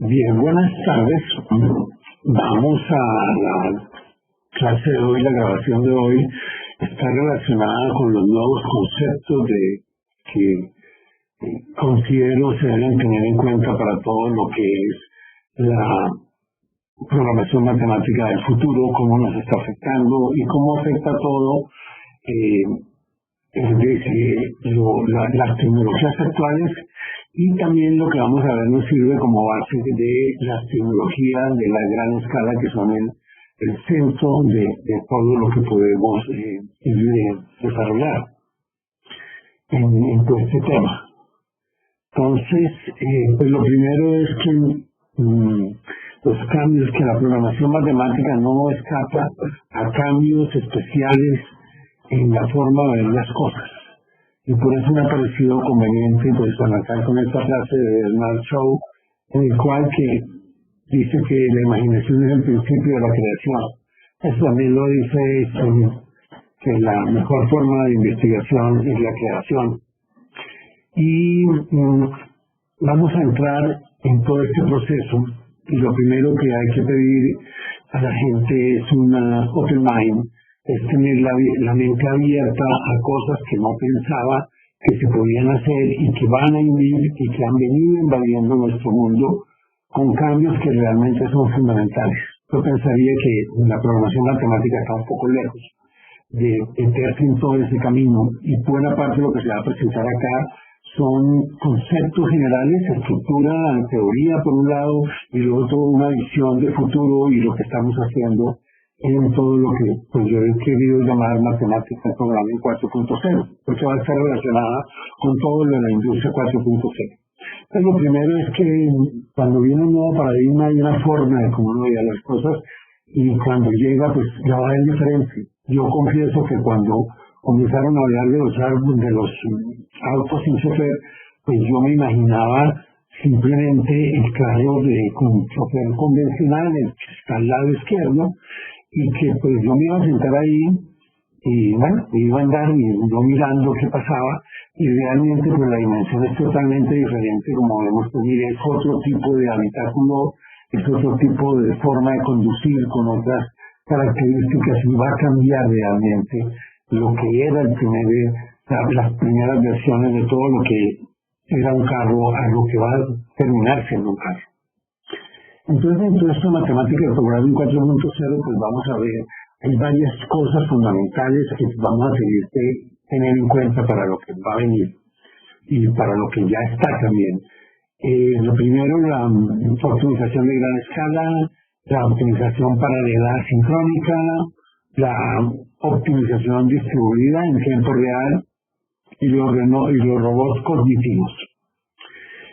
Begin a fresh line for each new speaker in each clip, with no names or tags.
Bien, buenas tardes. Vamos a la clase de hoy, la grabación de hoy está relacionada con los nuevos conceptos que considero se deben tener en cuenta para todo lo que es la programación matemática del futuro, cómo nos está afectando y cómo afecta todo las tecnologías actuales, y también lo que vamos a ver nos sirve como base de las tecnologías de la gran escala, que son el centro de todo lo que podemos desarrollar en todo este tema. Entonces, pues lo primero es que los cambios, que la programación matemática no escapa a cambios especiales en la forma de ver las cosas. Y por eso me ha parecido conveniente pues arrancar con esta clase de Bernard Shaw, en el cual que dice que la imaginación es el principio de la creación. Eso también lo dice que la mejor forma de investigación es la creación. Y vamos a entrar en todo este proceso, y lo primero que hay que pedir a la gente es una open mind, es tener la mente abierta a cosas que no pensaba que se podían hacer y que van a ir y que han venido invadiendo nuestro mundo con cambios que realmente son fundamentales. Yo pensaría que la programación matemática está un poco lejos de meterse en todo ese camino, y buena parte de lo que se va a presentar acá son conceptos generales, estructura, teoría por un lado, y luego toda una visión de futuro y lo que estamos haciendo en todo lo que pues yo he querido llamar matemática programming 4.0, porque va a estar relacionada con todo lo de la industria 4.0. Entonces, lo primero es que cuando viene un nuevo paradigma hay una forma de cómo uno veía las cosas, y cuando llega pues ya va a haber diferencia. Yo confieso que cuando comenzaron a hablar de los autos sin chofer, pues yo me imaginaba simplemente el carro con chofer convencional, el que está al lado izquierdo, y que pues yo me iba a sentar ahí y bueno, iba a andar y yo mirando qué pasaba, y realmente pues la dimensión es totalmente diferente. Como vemos, pues mire, es otro tipo de habitáculo, es otro tipo de forma de conducir con otras características, y va a cambiar realmente lo que era las primeras versiones de todo lo que era un carro a lo que va a terminar siendo un carro. Entonces, dentro de esta matemática de programming 4.0, pues vamos a ver, hay varias cosas fundamentales que vamos a tener en cuenta para lo que va a venir y para lo que ya está también. Lo primero, la optimización de gran escala, la optimización paralela sincrónica, la optimización distribuida en tiempo real y los robots cognitivos.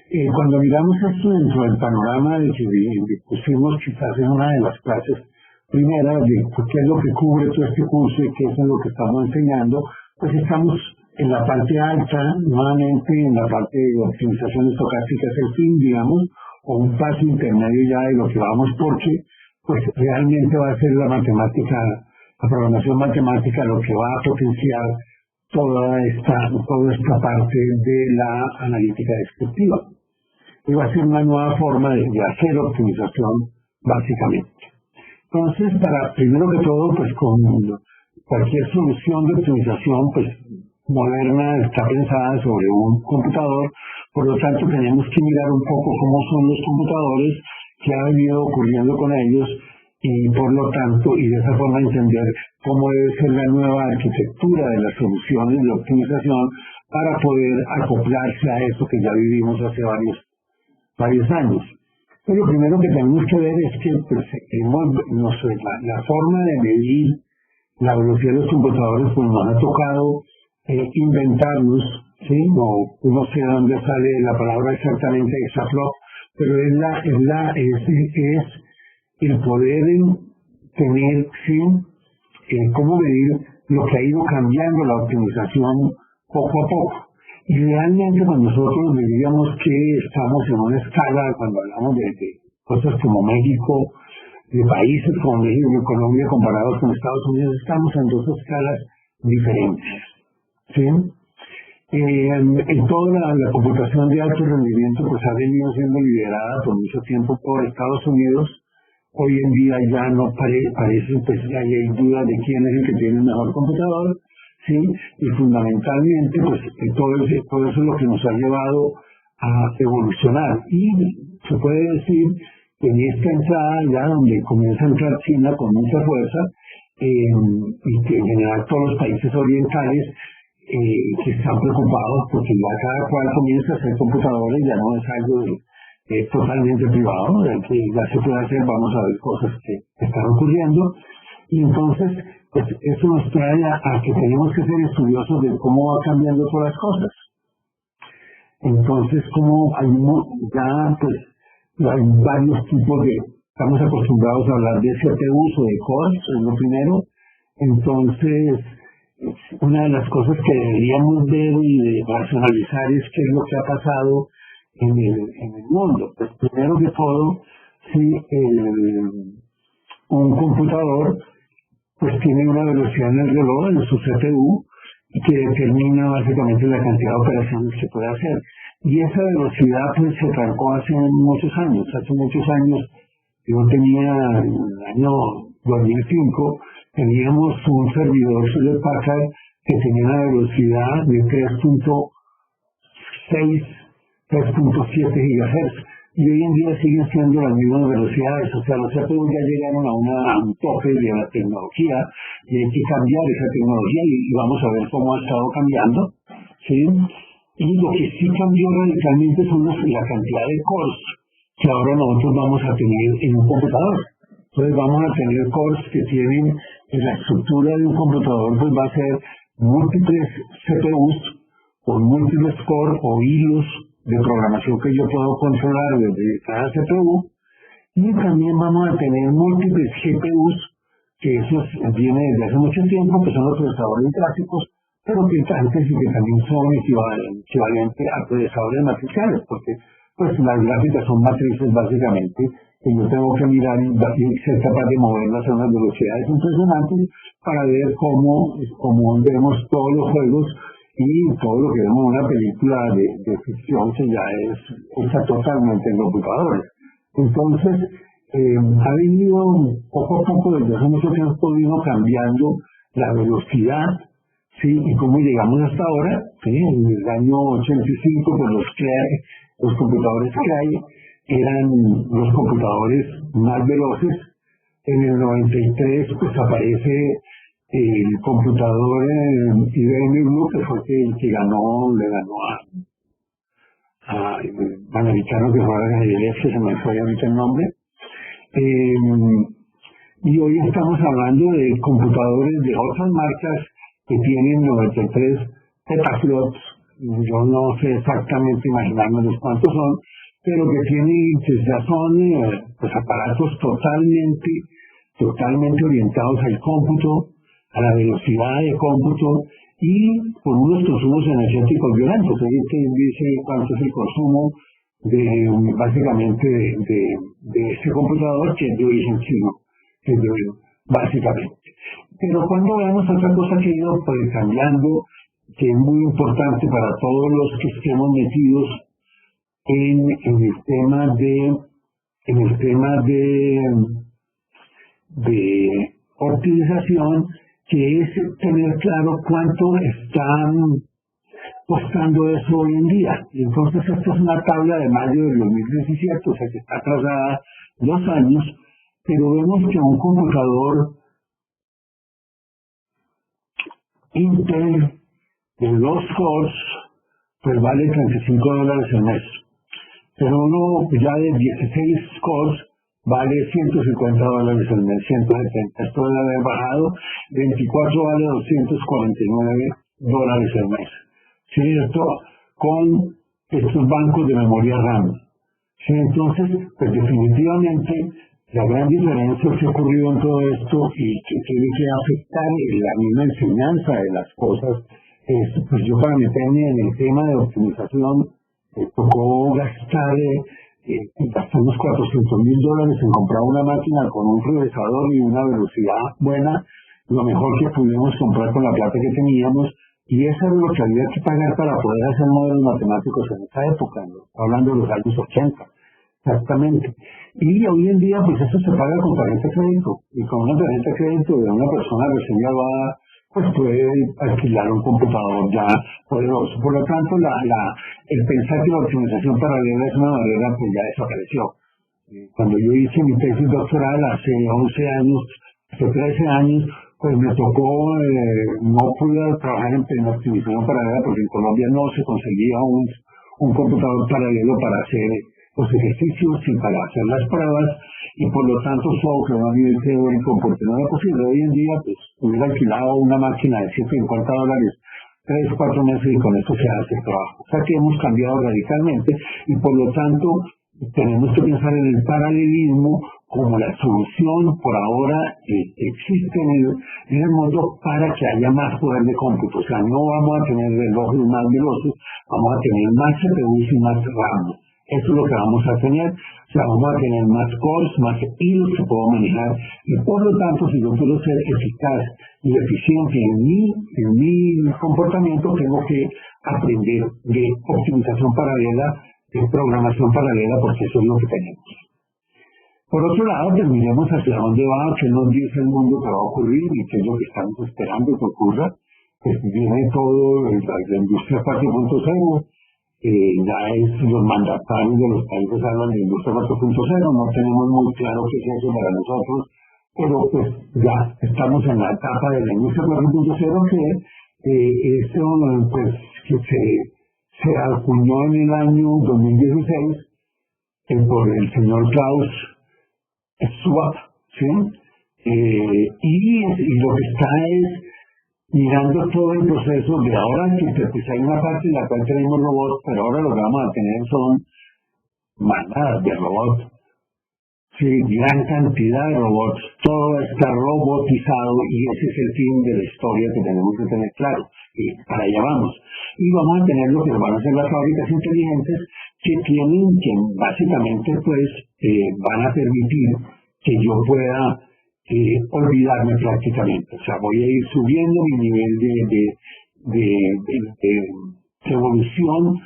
Cuando miramos esto dentro del panorama de que discutimos quizás en una de las clases primeras de qué es lo que cubre todo este curso y qué es lo que estamos enseñando, pues estamos en la parte alta, nuevamente en la parte de optimización estocástica, es el fin, digamos, o un paso intermedio ya de lo que vamos, porque pues realmente va a ser la programación matemática lo que va a potenciar toda esta parte de la analítica descriptiva. Y va a ser una nueva forma de hacer optimización, básicamente. Entonces, primero que todo, pues con cualquier solución de optimización, pues moderna, está pensada sobre un computador. Por lo tanto, tenemos que mirar un poco cómo son los computadores, qué ha venido ocurriendo con ellos, y por lo tanto, y de esa forma entender cómo debe ser la nueva arquitectura de las soluciones de optimización para poder acoplarse a eso que ya vivimos hace varios años. Pero lo primero que tenemos que ver es que pues, la forma de medir la velocidad de los computadores pues nos ha tocado inventarnos, ¿sí? No sé de dónde sale la palabra exactamente exaflop, pero es el poder tener, ¿sí? Cómo medir lo que ha ido cambiando la optimización poco a poco. Y realmente cuando nosotros diríamos que estamos en una escala, cuando hablamos de cosas como México, de países como México y Colombia comparados con Estados Unidos, estamos en dos escalas diferentes, ¿sí? En toda la computación de alto rendimiento pues ha venido siendo liderada por mucho tiempo por Estados Unidos. Hoy en día ya no parece, pues ya hay duda de quién es el que tiene el mejor computador, ¿sí? Y fundamentalmente pues todo eso es lo que nos ha llevado a evolucionar. Y se puede decir que en esta entrada ya donde comienza a entrar China con mucha fuerza, y que en general todos los países orientales que están preocupados porque ya cada cual comienza a hacer computadores, ya no es algo totalmente privado, que ya se puede hacer, vamos a ver cosas que están ocurriendo, y entonces pues eso nos trae a que tenemos que ser estudiosos de cómo va cambiando todas las cosas. Entonces, como hay ya pues hay varios tipos estamos acostumbrados a hablar de CPUs o de cores, es lo primero. Entonces, una de las cosas que deberíamos ver y de racionalizar es qué es lo que ha pasado en el mundo. Pues primero que todo, si un computador pues tiene una velocidad en el reloj, en su CPU, y que determina básicamente la cantidad de operaciones que puede hacer. Y esa velocidad pues se trancó hace muchos años. Hace muchos años, yo tenía, en el año 2005, teníamos un servidor Hewlett Packard que tenía una velocidad de 3.6, 3.7 GHz. Y hoy en día siguen siendo las mismas velocidades. O sea, los CPU ya llegaron a un tope de la tecnología y hay que cambiar esa tecnología y vamos a ver cómo ha estado cambiando, ¿sí? Y lo que sí cambió radicalmente son la cantidad de cores que ahora nosotros vamos a tener en un computador. Entonces vamos a tener cores que tienen en la estructura de un computador, pues va a ser múltiples CPUs con múltiples cores o hilos de programación que yo puedo controlar desde cada CPU, y también vamos a tener múltiples GPUs, que esos vienen desde hace mucho tiempo, que son los procesadores gráficos, pero que antes y que también son equivalentes a procesadores matriciales, porque pues las gráficas son matrices básicamente, que yo tengo que mirar y ser capaz de moverlas a unas velocidades impresionantes para ver cómo vemos todos los juegos y todo lo que vemos en una película de ficción que ya está totalmente en computadores. Entonces, ha venido poco a poco, desde hace mucho tiempo, vino cambiando la velocidad, ¿sí? Y cómo llegamos hasta ahora, ¿sí? En el año 85, pues los computadores Cray eran los computadores más veloces. En el 93, pues aparece el computador IBM Blue, que fue el que le ganó a americano que fue a Galileo, que se me fue ahorita el nombre. Y hoy estamos hablando de computadores de otras marcas que tienen 93 petaflops. Yo no sé exactamente imaginarme los cuántos son, pero que ya son pues aparatos totalmente orientados al cómputo, a la velocidad de cómputo y por unos consumos energéticos violentos. Hay que dice cuánto es el consumo básicamente de este computador, que es de origen chino, básicamente. Pero cuando vemos otra cosa que ha ido pues, cambiando, que es muy importante para todos los que estemos metidos en el tema de optimización, que es tener claro cuánto están costando eso hoy en día. Y entonces esta es una tabla de mayo del 2017, o sea que está atrasada 2 años, pero vemos que un computador Intel de 2 cores pues vale $35 al mes. Pero uno ya de 16 cores vale $150 al mes, 170. Esto debe haber bajado, 24 vale $249 al mes. ¿Sí? Esto con estos bancos de memoria RAM. ¿Sí? Entonces, pues definitivamente la gran diferencia que ha ocurrido en todo esto y que tiene que afectar la misma enseñanza de las cosas es, pues yo para meterme en el tema de optimización, tocó gastamos $400,000 en comprar una máquina con un procesador y una velocidad buena, lo mejor que pudimos comprar con la plata que teníamos, Y eso es lo que había que pagar para poder hacer modelos matemáticos en esa época, ¿no? Hablando de los años 80, exactamente. Y hoy en día, pues eso se paga con tarjeta de crédito. Y con una tarjeta de crédito de una persona recién graduada, pues puede alquilar un computador ya poderoso. Por lo tanto, el pensar que la optimización paralela es una barrera, pues ya desapareció. Cuando yo hice mi tesis doctoral hace 11 años, hace 13 años, pues me tocó, no pude trabajar en optimización paralela porque en Colombia no se conseguía un computador paralelo para hacer los ejercicios y para hacer las pruebas, y por lo tanto solo quedó a nivel teórico porque no era posible. Hoy en día, pues hubiera alquilado una máquina de $150, 3, 4 meses, y con esto se hace el trabajo. O sea que hemos cambiado radicalmente, y por lo tanto tenemos que pensar en el paralelismo como la solución por ahora existe en el mundo para que haya más poder de cómputo. O sea, no vamos a tener relojes más veloces, vamos a tener más CPUs y más RAM. Eso es lo que vamos a tener. O sea, vamos a tener más cores, más hilos que puedo manejar. Y por lo tanto, si yo quiero ser eficaz y eficiente en mi comportamiento, tengo que aprender de optimización paralela, de programación paralela, porque eso es lo que tenemos. Por otro lado, pues miremos hacia dónde va, qué nos dice el mundo que va a ocurrir y qué es lo que estamos esperando que ocurra. Pues viene todo, la industria 4.0, ya es los mandatarios de los países hablan de industria 4.0, no tenemos muy claro qué es eso para nosotros, pero pues ya estamos en la etapa de la industria 4.0 que pues, que se acuñó en el año 2016 por el señor Klaus Schwab, ¿sí? Y lo que está es mirando todo el proceso de ahora, que pues hay una parte en la cual tenemos robots, pero ahora lo que vamos a tener son manadas de robots, sí, gran cantidad de robots, todo está robotizado, y ese es el fin de la historia que tenemos que tener claro, y para allá vamos. Y vamos a tener lo que van a hacer las fábricas inteligentes, que básicamente pues van a permitir que yo pueda olvidarme prácticamente. O sea, voy a ir subiendo mi nivel de evolución,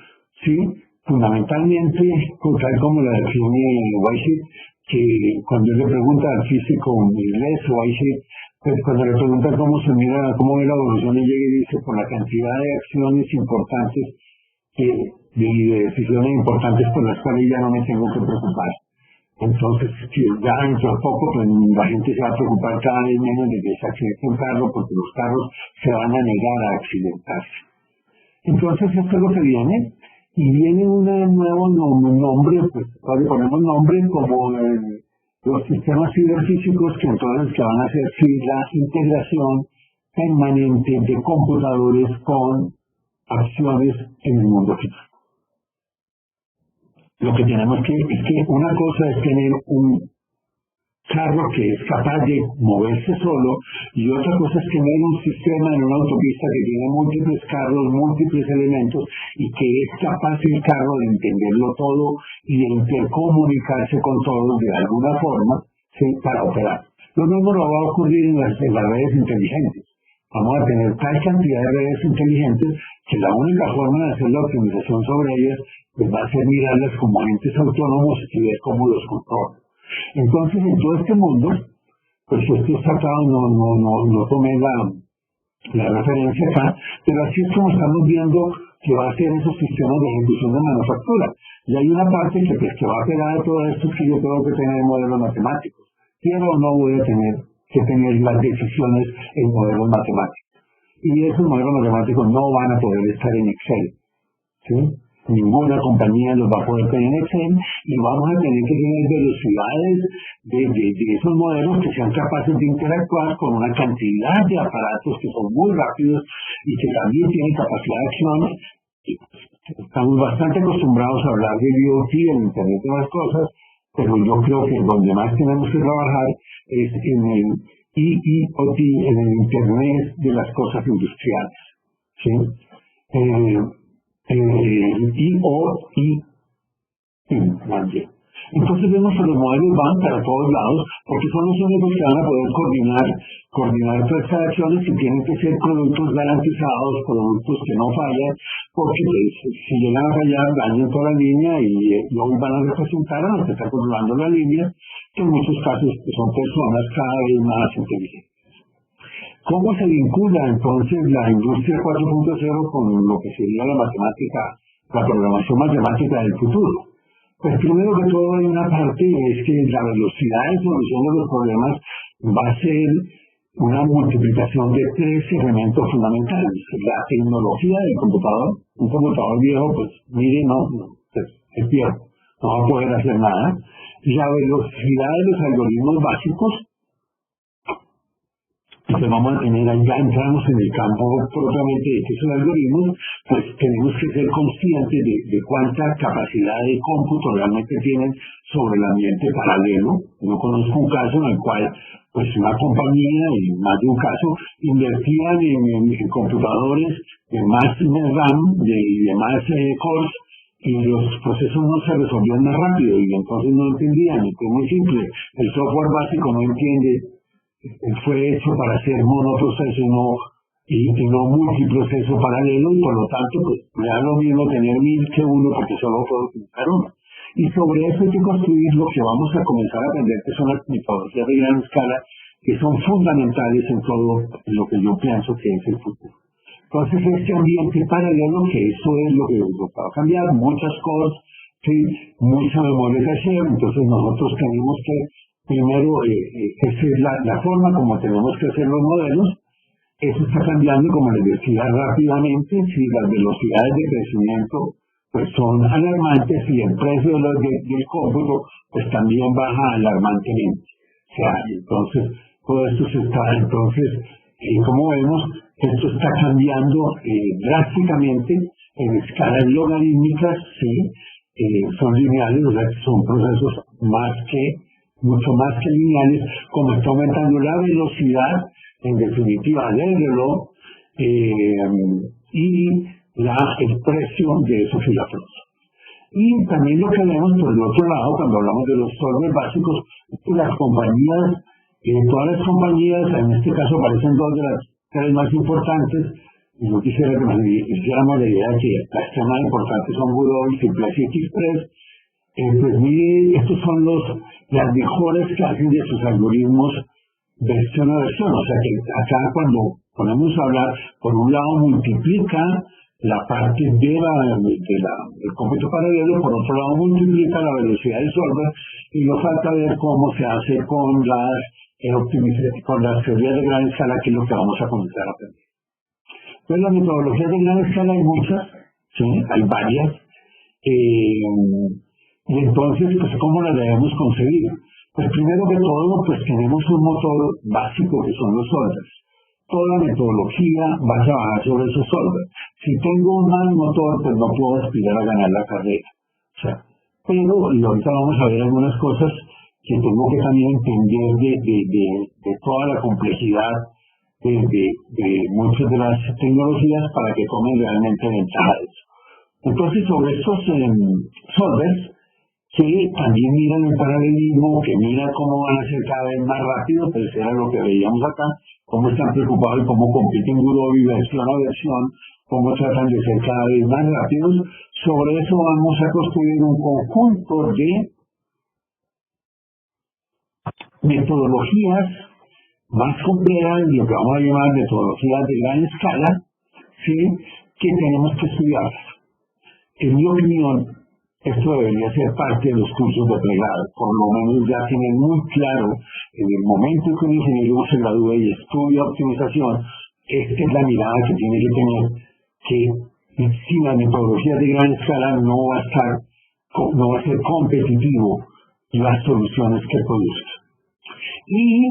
¿sí? Fundamentalmente, tal como lo define Whitehead, que cuando él le pregunta al físico inglés Whitehead, pues cuando le pregunta cómo ve la evolución, él llega y dice, por la cantidad de acciones importantes y de decisiones importantes por las cuales ya no me tengo que preocupar. Entonces, ya dentro de poco, pues la gente se va a preocupar cada vez menos de que se accidente un carro, porque los carros se van a negar a accidentarse. Entonces, esto es lo que viene, y viene un nuevo nombre, pues le ponemos nombre como los sistemas ciberfísicos, que entonces que van a hacer la integración permanente de computadores con acciones en el mundo físico. Lo que tenemos es que una cosa es tener un carro que es capaz de moverse solo, y otra cosa es tener un sistema en una autopista que tiene múltiples carros, múltiples elementos, y que es capaz el carro de entenderlo todo y de intercomunicarse con todos de alguna forma, ¿sí? Para operar. Lo mismo no va a ocurrir en las redes inteligentes. Vamos a tener tal cantidad de redes inteligentes que la única forma de hacer la optimización sobre ellas pues va a ser mirarlas como agentes autónomos y ver cómo los controlan. Entonces, en todo este mundo, pues esto está acá, no tomé la referencia acá, pero así es como estamos viendo que va a ser esos sistemas de ejecución de manufactura. Y hay una parte que va a pegar a todo esto, que yo tengo que tener modelos matemáticos. Quiero o no voy a tener que tener las decisiones en modelos matemáticos. Y esos modelos matemáticos no van a poder estar en Excel, ¿sí? Ninguna compañía los va a poder tener en Excel, y vamos a tener que tener velocidades de esos modelos que sean capaces de interactuar con una cantidad de aparatos que son muy rápidos y que también tienen capacidad de acción. Estamos bastante acostumbrados a hablar de IoT, el Internet de las Cosas, pero yo creo que donde más tenemos que trabajar es en el IoT, en el Internet de las Cosas industriales, ¿sí? IoT, más bien. Entonces vemos que los modelos van para todos lados, porque son los únicos que van a poder coordinar todas estas acciones, que tienen que ser productos garantizados, productos que no fallan, porque pues, si llegan a fallar, dañan toda la línea y hoy van a representar a los que están controlando la línea, que en muchos casos pues, son personas cada vez más inteligentes. ¿Cómo se vincula entonces la industria 4.0 con lo que sería la matemática, la programación matemática del futuro? Pues primero que todo hay una parte, es que la velocidad de solución de los problemas va a ser una multiplicación de tres elementos fundamentales. La tecnología del computador, un computador viejo, pues mire, es viejo, no va a poder hacer nada. La velocidad de los algoritmos básicos, que vamos a tener ahí, ya entramos en el campo propiamente de que son algoritmos, pues tenemos que ser conscientes de cuánta capacidad de cómputo realmente tienen sobre el ambiente paralelo. Yo conozco un caso en el cual pues una compañía, en más de un caso, invertían en computadores de más RAM, de más cores, y los procesos no se resolvían más rápido, y entonces no entendían, y fue muy simple, el software básico no entiende, fue hecho para hacer monoproceso y no multiproceso paralelo, y por lo tanto pues me da lo mismo tener 1000 que uno, porque solo puedo utilizar uno. Y sobre eso hay que construir lo que vamos a comenzar a aprender, que son las metodologías de gran escala, que son fundamentales en todo lo que yo pienso que es el futuro. Entonces este ambiente paralelo, que eso es lo que va a cambiar, muchas cosas, sí, mucha memoria que hacer, entonces nosotros tenemos que primero esa es la forma como tenemos que hacer los modelos. Eso está cambiando, como les decía, rápidamente. Si las velocidades de crecimiento pues son alarmantes y el precio del cómputo pues también baja alarmantemente. O sea, entonces todo esto se está, como vemos, esto está cambiando drásticamente en escalas logarítmicas, sí, son lineales, o sea, son procesos mucho más que lineales, como está aumentando la velocidad, en definitiva, del reloj, y el precio de esos gigaflops. Y también lo que vemos por el otro lado, cuando hablamos de los solvers básicos, es que las compañías, todas las compañías, en este caso aparecen dos de las tres más importantes, y yo quisiera que nos hiciéramos la idea de que las tres más importantes son Godot, Simplex y Express. Pues mire, estos son las mejores que hacen de sus algoritmos versión a versión. O sea que acá cuando ponemos a hablar, por un lado multiplica la parte del cómputo paralelo, por otro lado multiplica la velocidad del solver, y nos falta ver cómo se hace con las teorías de gran escala, que es lo que vamos a comenzar a aprender. Entonces las metodologías de gran escala hay muchas, ¿sí? Hay varias. Y entonces, pues, ¿cómo las debemos concebir? Pues primero que todo, pues tenemos un motor básico que son los solvers. Toda metodología va a trabajar sobre esos solvers. Si tengo un mal motor, pues no puedo aspirar a ganar la carrera. O sea, pero, y ahorita vamos a ver algunas cosas que tengo que también entender de toda la complejidad de muchas de las tecnologías para que tomen realmente ventaja de eso. Entonces, sobre estos solvers, que también miran el paralelismo, que miran cómo van a ser cada vez más rápido, pues era lo que veíamos acá, cómo están preocupados y cómo compiten Godot versión a versión, cómo tratan de ser cada vez más rápidos. Sobre eso vamos a construir un conjunto de metodologías más complejas, lo que vamos a llamar metodologías de gran escala, ¿sí? Que tenemos que estudiar. En mi opinión, esto debería ser parte de los cursos de pregrado, por lo menos ya tienen muy claro, en el momento en que un ingeniero se gradúe y estudia optimización, esta es la mirada que tiene que tener, que sin la metodología de gran escala no va a ser competitivo las soluciones que produzca. Y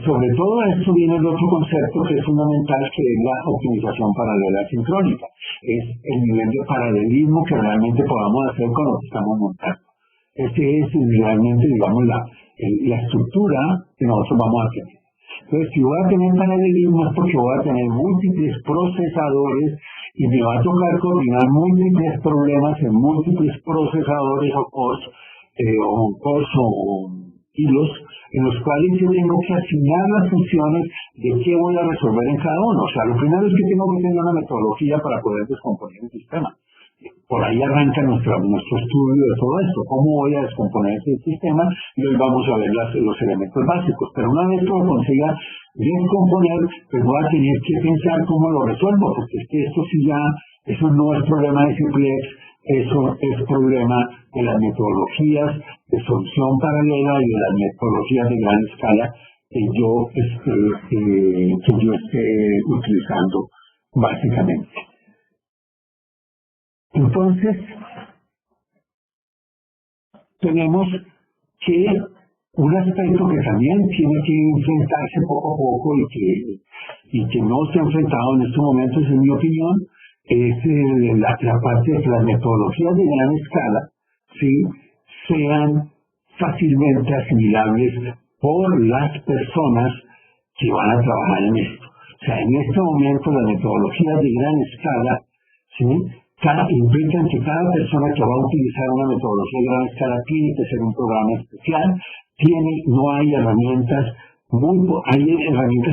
sobre todo esto viene el otro concepto que es fundamental, que es la optimización paralela sincrónica. Es el nivel de paralelismo que realmente podamos hacer con lo que estamos montando. Este es realmente, digamos, la estructura que nosotros vamos a tener. Entonces, si voy a tener paralelismo es porque voy a tener múltiples procesadores y me va a tocar coordinar múltiples problemas en múltiples procesadores o cores, oncos o hilos en los cuales yo tengo que asignar las funciones de qué voy a resolver en cada uno. O sea, lo primero es que tengo que tener una metodología para poder descomponer el sistema. Por ahí arranca nuestro estudio de todo esto, cómo voy a descomponer este sistema, y hoy vamos a ver los elementos básicos. Pero una vez que lo consiga descomponer, pues voy a tener que pensar cómo lo resuelvo, porque es que esto sí ya, eso no es problema de simplex, eso es problema de las metodologías de solución paralela y de las metodologías de gran escala que yo esté utilizando básicamente. Entonces, tenemos que un aspecto que también tiene que enfrentarse poco a poco y que no se ha enfrentado en estos momentos, en mi opinión, es la parte de que las metodologías de gran escala ¿sí? sean fácilmente asimilables por las personas que van a trabajar en esto. O sea, en este momento las metodologías de gran escala ¿sí? implican que cada persona que va a utilizar una metodología de gran escala tiene que ser un programa especial, no hay herramientas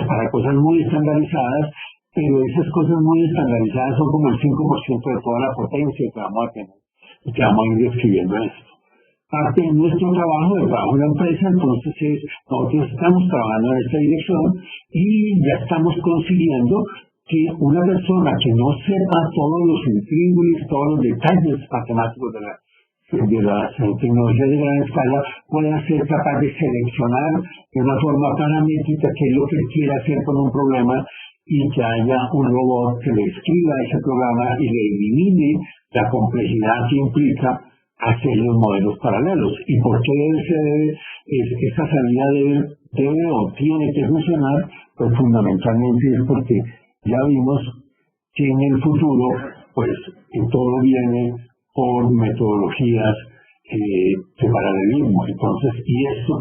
para cosas muy estandarizadas, pero esas cosas muy estandarizadas son como el 5% de toda la potencia que vamos a tener y que vamos a ir describiendo esto. Parte de nuestro trabajo en la empresa, entonces nosotros estamos trabajando en esta dirección y ya estamos consiguiendo que una persona que no sepa todos los intríngulis, todos los detalles matemáticos de las tecnologías de gran escala pueda ser capaz de seleccionar de una forma paramétrica qué es lo que quiere hacer con un problema y que haya un robot que le escriba ese programa y le elimine la complejidad que implica hacer los modelos paralelos. ¿Y por qué esa salida debe o tiene que funcionar? Pues fundamentalmente es porque ya vimos que en el futuro, pues todo viene por metodologías de paralelismo. Entonces, y esto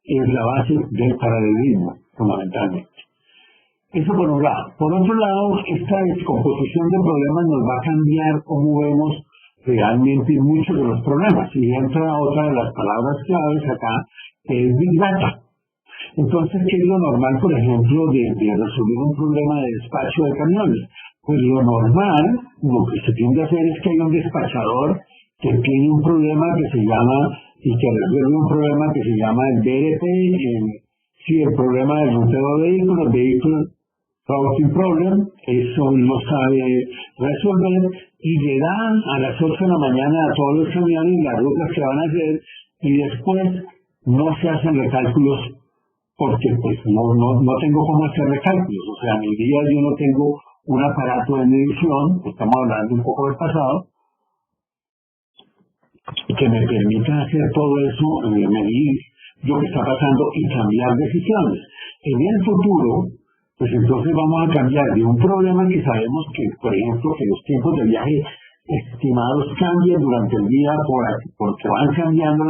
es la base del paralelismo, fundamentalmente. Eso por un lado. Por otro lado, esta descomposición de problemas nos va a cambiar cómo vemos realmente muchos de los problemas. Y entra otra de las palabras claves acá, que es Big Data. Entonces, ¿qué es lo normal, por ejemplo, de resolver un problema de despacho de camiones? Pues lo normal, lo que se tiende a hacer es que hay un despachador que tiene un problema que se llama, y que resuelve un problema que se llama el DRP, el problema del ruteo de vehículos, Vehicle Routing Problem, eso lo sabe resolver, y le dan a las 8 de la mañana a todos los camiones las rutas que van a hacer, y después no se hacen recálculos porque pues no tengo cómo hacer recálculos. O sea, en el día yo no tengo un aparato de medición, estamos hablando un poco del pasado, que me permita hacer todo eso, medir lo que está pasando y cambiar decisiones. En el futuro, pues entonces vamos a cambiar de un problema que sabemos que, por ejemplo, que los tiempos de viaje estimados cambian durante el día porque van cambiando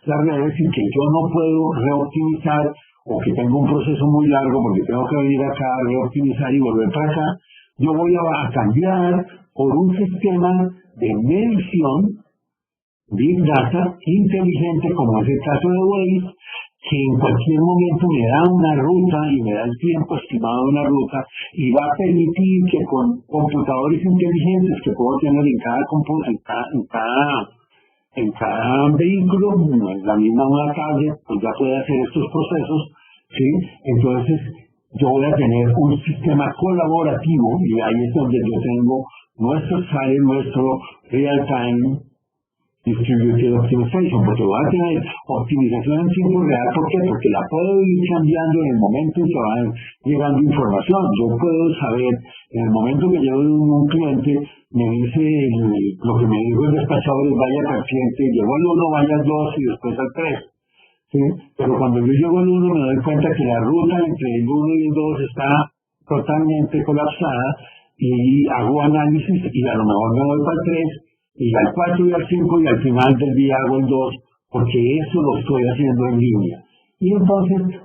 las redes y que yo no puedo reoptimizar o que tengo un proceso muy largo porque tengo que venir acá a reoptimizar y volver para acá. Yo voy a cambiar por un sistema de medición Big Data inteligente, como es el caso de Waze, que en cualquier momento me da una ruta y me da el tiempo estimado de una ruta y va a permitir que con computadores inteligentes que puedo tener en cada vehículo, en la misma una tablet, pues ya puede hacer estos procesos, ¿sí? Entonces yo voy a tener un sistema colaborativo y ahí es donde yo tengo nuestro real-time distributed optimization, porque voy a tener optimización en tiempo real. ¿Por qué? Porque la puedo ir cambiando en el momento en que va llegando información. Yo puedo saber, en el momento que llego de un cliente, me dice lo que me dijo el despachador es vaya al cliente, llegó al 1, vaya al 2 y después al 3. ¿Sí? Pero cuando yo llego al 1 me doy cuenta que la ruta entre el 1 y el 2 está totalmente colapsada y hago análisis y a lo mejor me voy para el 3 y al 4 y al 5 y al final del día hago el 2 porque eso lo estoy haciendo en línea. Y entonces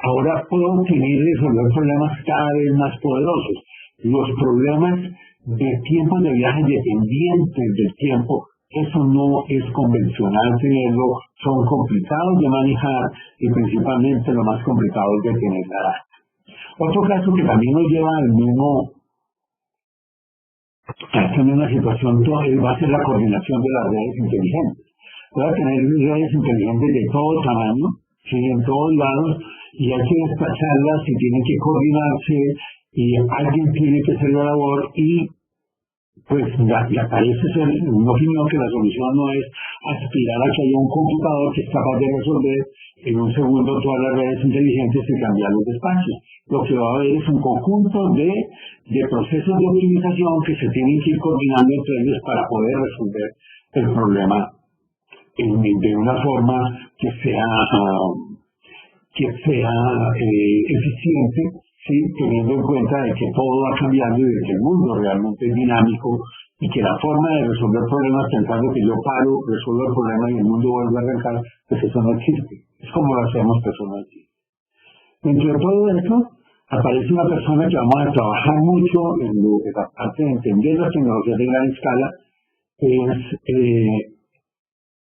ahora puedo resolver problemas cada vez más poderosos. Los problemas de tiempo de viaje dependientes del tiempo Eso no es convencional tenerlo, son complicados de manejar y principalmente lo más complicado es de tener la data. Otro caso que también nos lleva a esta misma situación va a ser la coordinación de las redes inteligentes. Va a tener redes inteligentes de todo tamaño, ¿sí? En todos lados, y hay que despacharlas y tienen que coordinarse y alguien tiene que hacer la labor y pues ya parece ser, en mi opinión, que la solución no es aspirar a que haya un computador que es capaz de resolver en un segundo todas las redes inteligentes y cambiar los espacios. Lo que va a haber es un conjunto de procesos de optimización que se tienen que ir coordinando entre ellos para poder resolver el problema de una forma que sea eficiente, ¿sí? Teniendo en cuenta de que todo va cambiando y de que el mundo realmente es dinámico y que la forma de resolver problemas pensando que yo paro, resuelvo el problema y el mundo vuelve a arrancar, pues eso no existe. Es como lo hacemos personalmente. Dentro de todo esto, aparece una persona que vamos a trabajar mucho en la parte de entender las tecnologías de gran escala, que es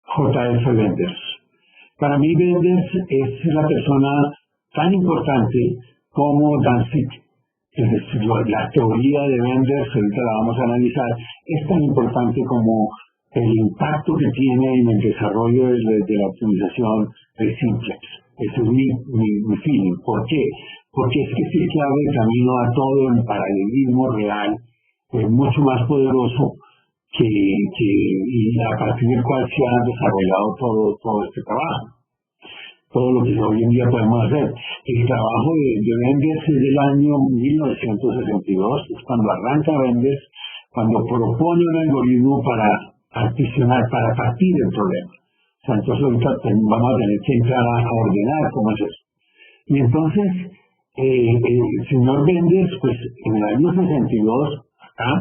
J.F. Benders. Para mí, Benders es la persona tan importante como Danzig. Es decir, la teoría de Benders, ahorita la vamos a analizar, es tan importante como el impacto que tiene en el desarrollo de la optimización de Simplex. Ese es mi feeling. ¿Por qué? Porque es que sí que abre camino a todo el paralelismo real, mucho más poderoso y a partir del cual se ha desarrollado todo este trabajo. Todo lo que hoy en día podemos hacer. El trabajo de Benders es del año 1962, es cuando arranca Benders, cuando propone un algoritmo para particionar, para partir el problema. O sea, entonces ahorita vamos a tener que entrar a ordenar cómo es eso. Y entonces, el señor Benders, pues en el año 62, acá,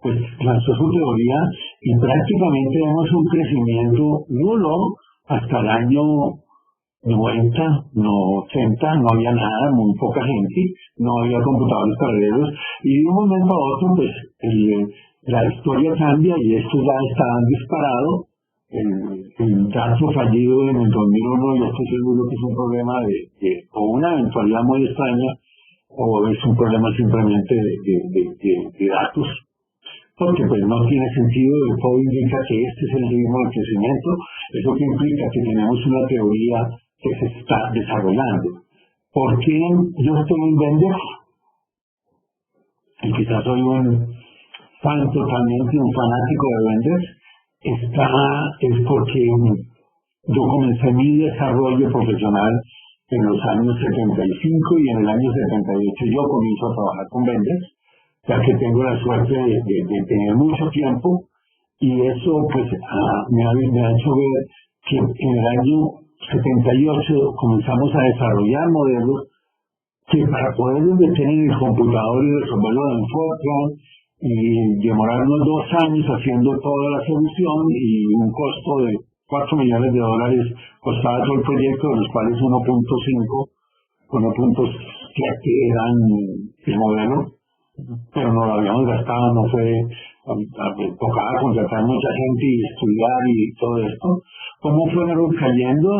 pues lanzó su teoría y prácticamente vemos un crecimiento nulo hasta el año 90, no 80, no había nada, muy poca gente, no había computadores paralelos y de un momento a otro pues la historia cambia y esto ya está disparado. El caso fallido en el 2001 yo estoy seguro que es un problema o una eventualidad muy extraña o es un problema simplemente de datos, porque pues no tiene sentido, todo indica que este es el ritmo de crecimiento, eso que implica que tenemos una teoría que se está desarrollando. ¿Por qué yo estoy en Benders? Y quizás soy un fan totalmente, un fanático de Benders, es porque yo comencé mi desarrollo profesional en los años 75 y en el año 78 yo comienzo a trabajar con Benders, ya que tengo la suerte de tener mucho tiempo y eso pues me ha hecho ver que en el año 78 comenzamos a desarrollar modelos que para poderlos meter en el computador y resolverlo en Fortran y demorarnos 2 años haciendo toda la solución y un costo de $4 millones costaba todo el proyecto, de los cuales 1.7 eran el modelo, pero no lo habíamos gastado, no fue, tocaba contratar mucha gente y estudiar y todo esto. ¿Cómo fueron cayendo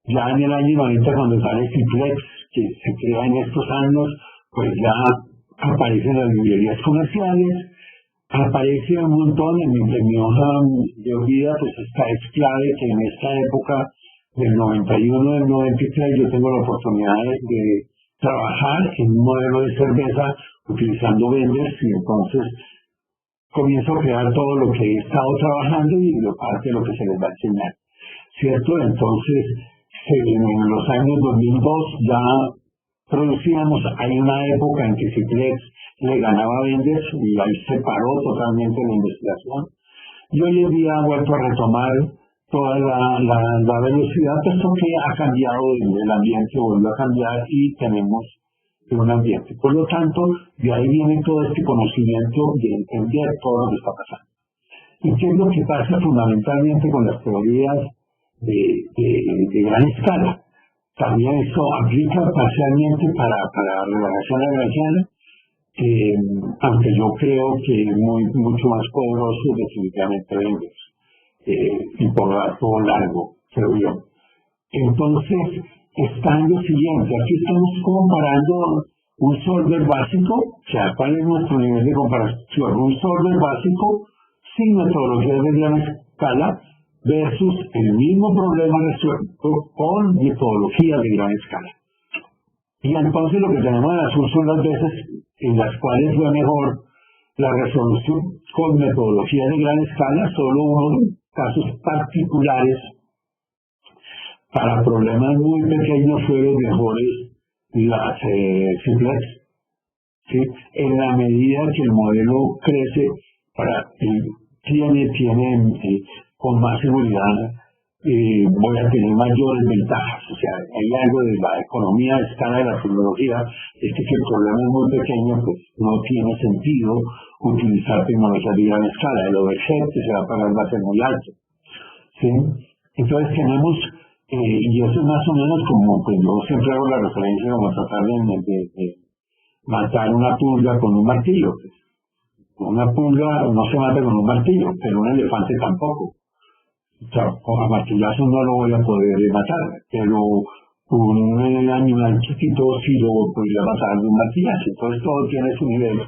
ya en el año 90 cuando sale Simplex, que se crea en estos años, pues ya aparecen las librerías comerciales, aparece un montón en mi hoja de vida, pues está Xclave, que en esta época del 91 del 93 yo tengo la oportunidad de trabajar en un modelo de cerveza utilizando Benders y entonces comienzo a crear todo lo que he estado trabajando y parte de lo que se les va a enseñar, ¿cierto? Entonces, en los años 2002 ya producíamos, hay una época en que Simplex le ganaba a Benders y ahí se paró totalmente la investigación. Y hoy en día ha vuelto a retomar toda la velocidad, puesto que ha cambiado el ambiente, volvió a cambiar y tenemos un ambiente. Por lo tanto, de ahí viene todo este conocimiento de entender todo lo que está pasando. ¿Y qué es lo que pasa fundamentalmente con las teorías de gran escala? También esto aplica parcialmente para la relación lagrangiana, aunque yo creo que es mucho más poderoso definitivamente Benders. y por rato largo, creo yo. Entonces, está en lo siguiente, aquí estamos comparando un solver básico, o sea, ¿cuál es nuestro nivel de comparación? Un solver básico sin metodologías de gran escala versus el mismo problema resuelto con metodologías de gran escala. Y entonces lo que tenemos en azul son las veces en las cuales fue mejor la resolución con metodologías de gran escala, solo unos casos particulares para problemas muy pequeños fueron mejores las simplex, ¿sí? En la medida que el modelo crece, tiene con más seguridad, voy a tener mayores ventajas. O sea, hay algo de la economía de escala de la tecnología, es que si el problema es muy pequeño, pues no tiene sentido utilizar tecnologías de gran escala. El overhead que se va a pagar va a ser muy alto, ¿sí? Entonces tenemos, y eso es más o menos como, pues yo siempre hago la referencia como tratar de matar una pulga con un martillo. Una pulga no se mata con un martillo, pero un elefante tampoco. O sea, con a martillazos no lo voy a poder matar, pero un animal chiquito sí lo podría matar de un martillazo. Entonces todo tiene su nivel.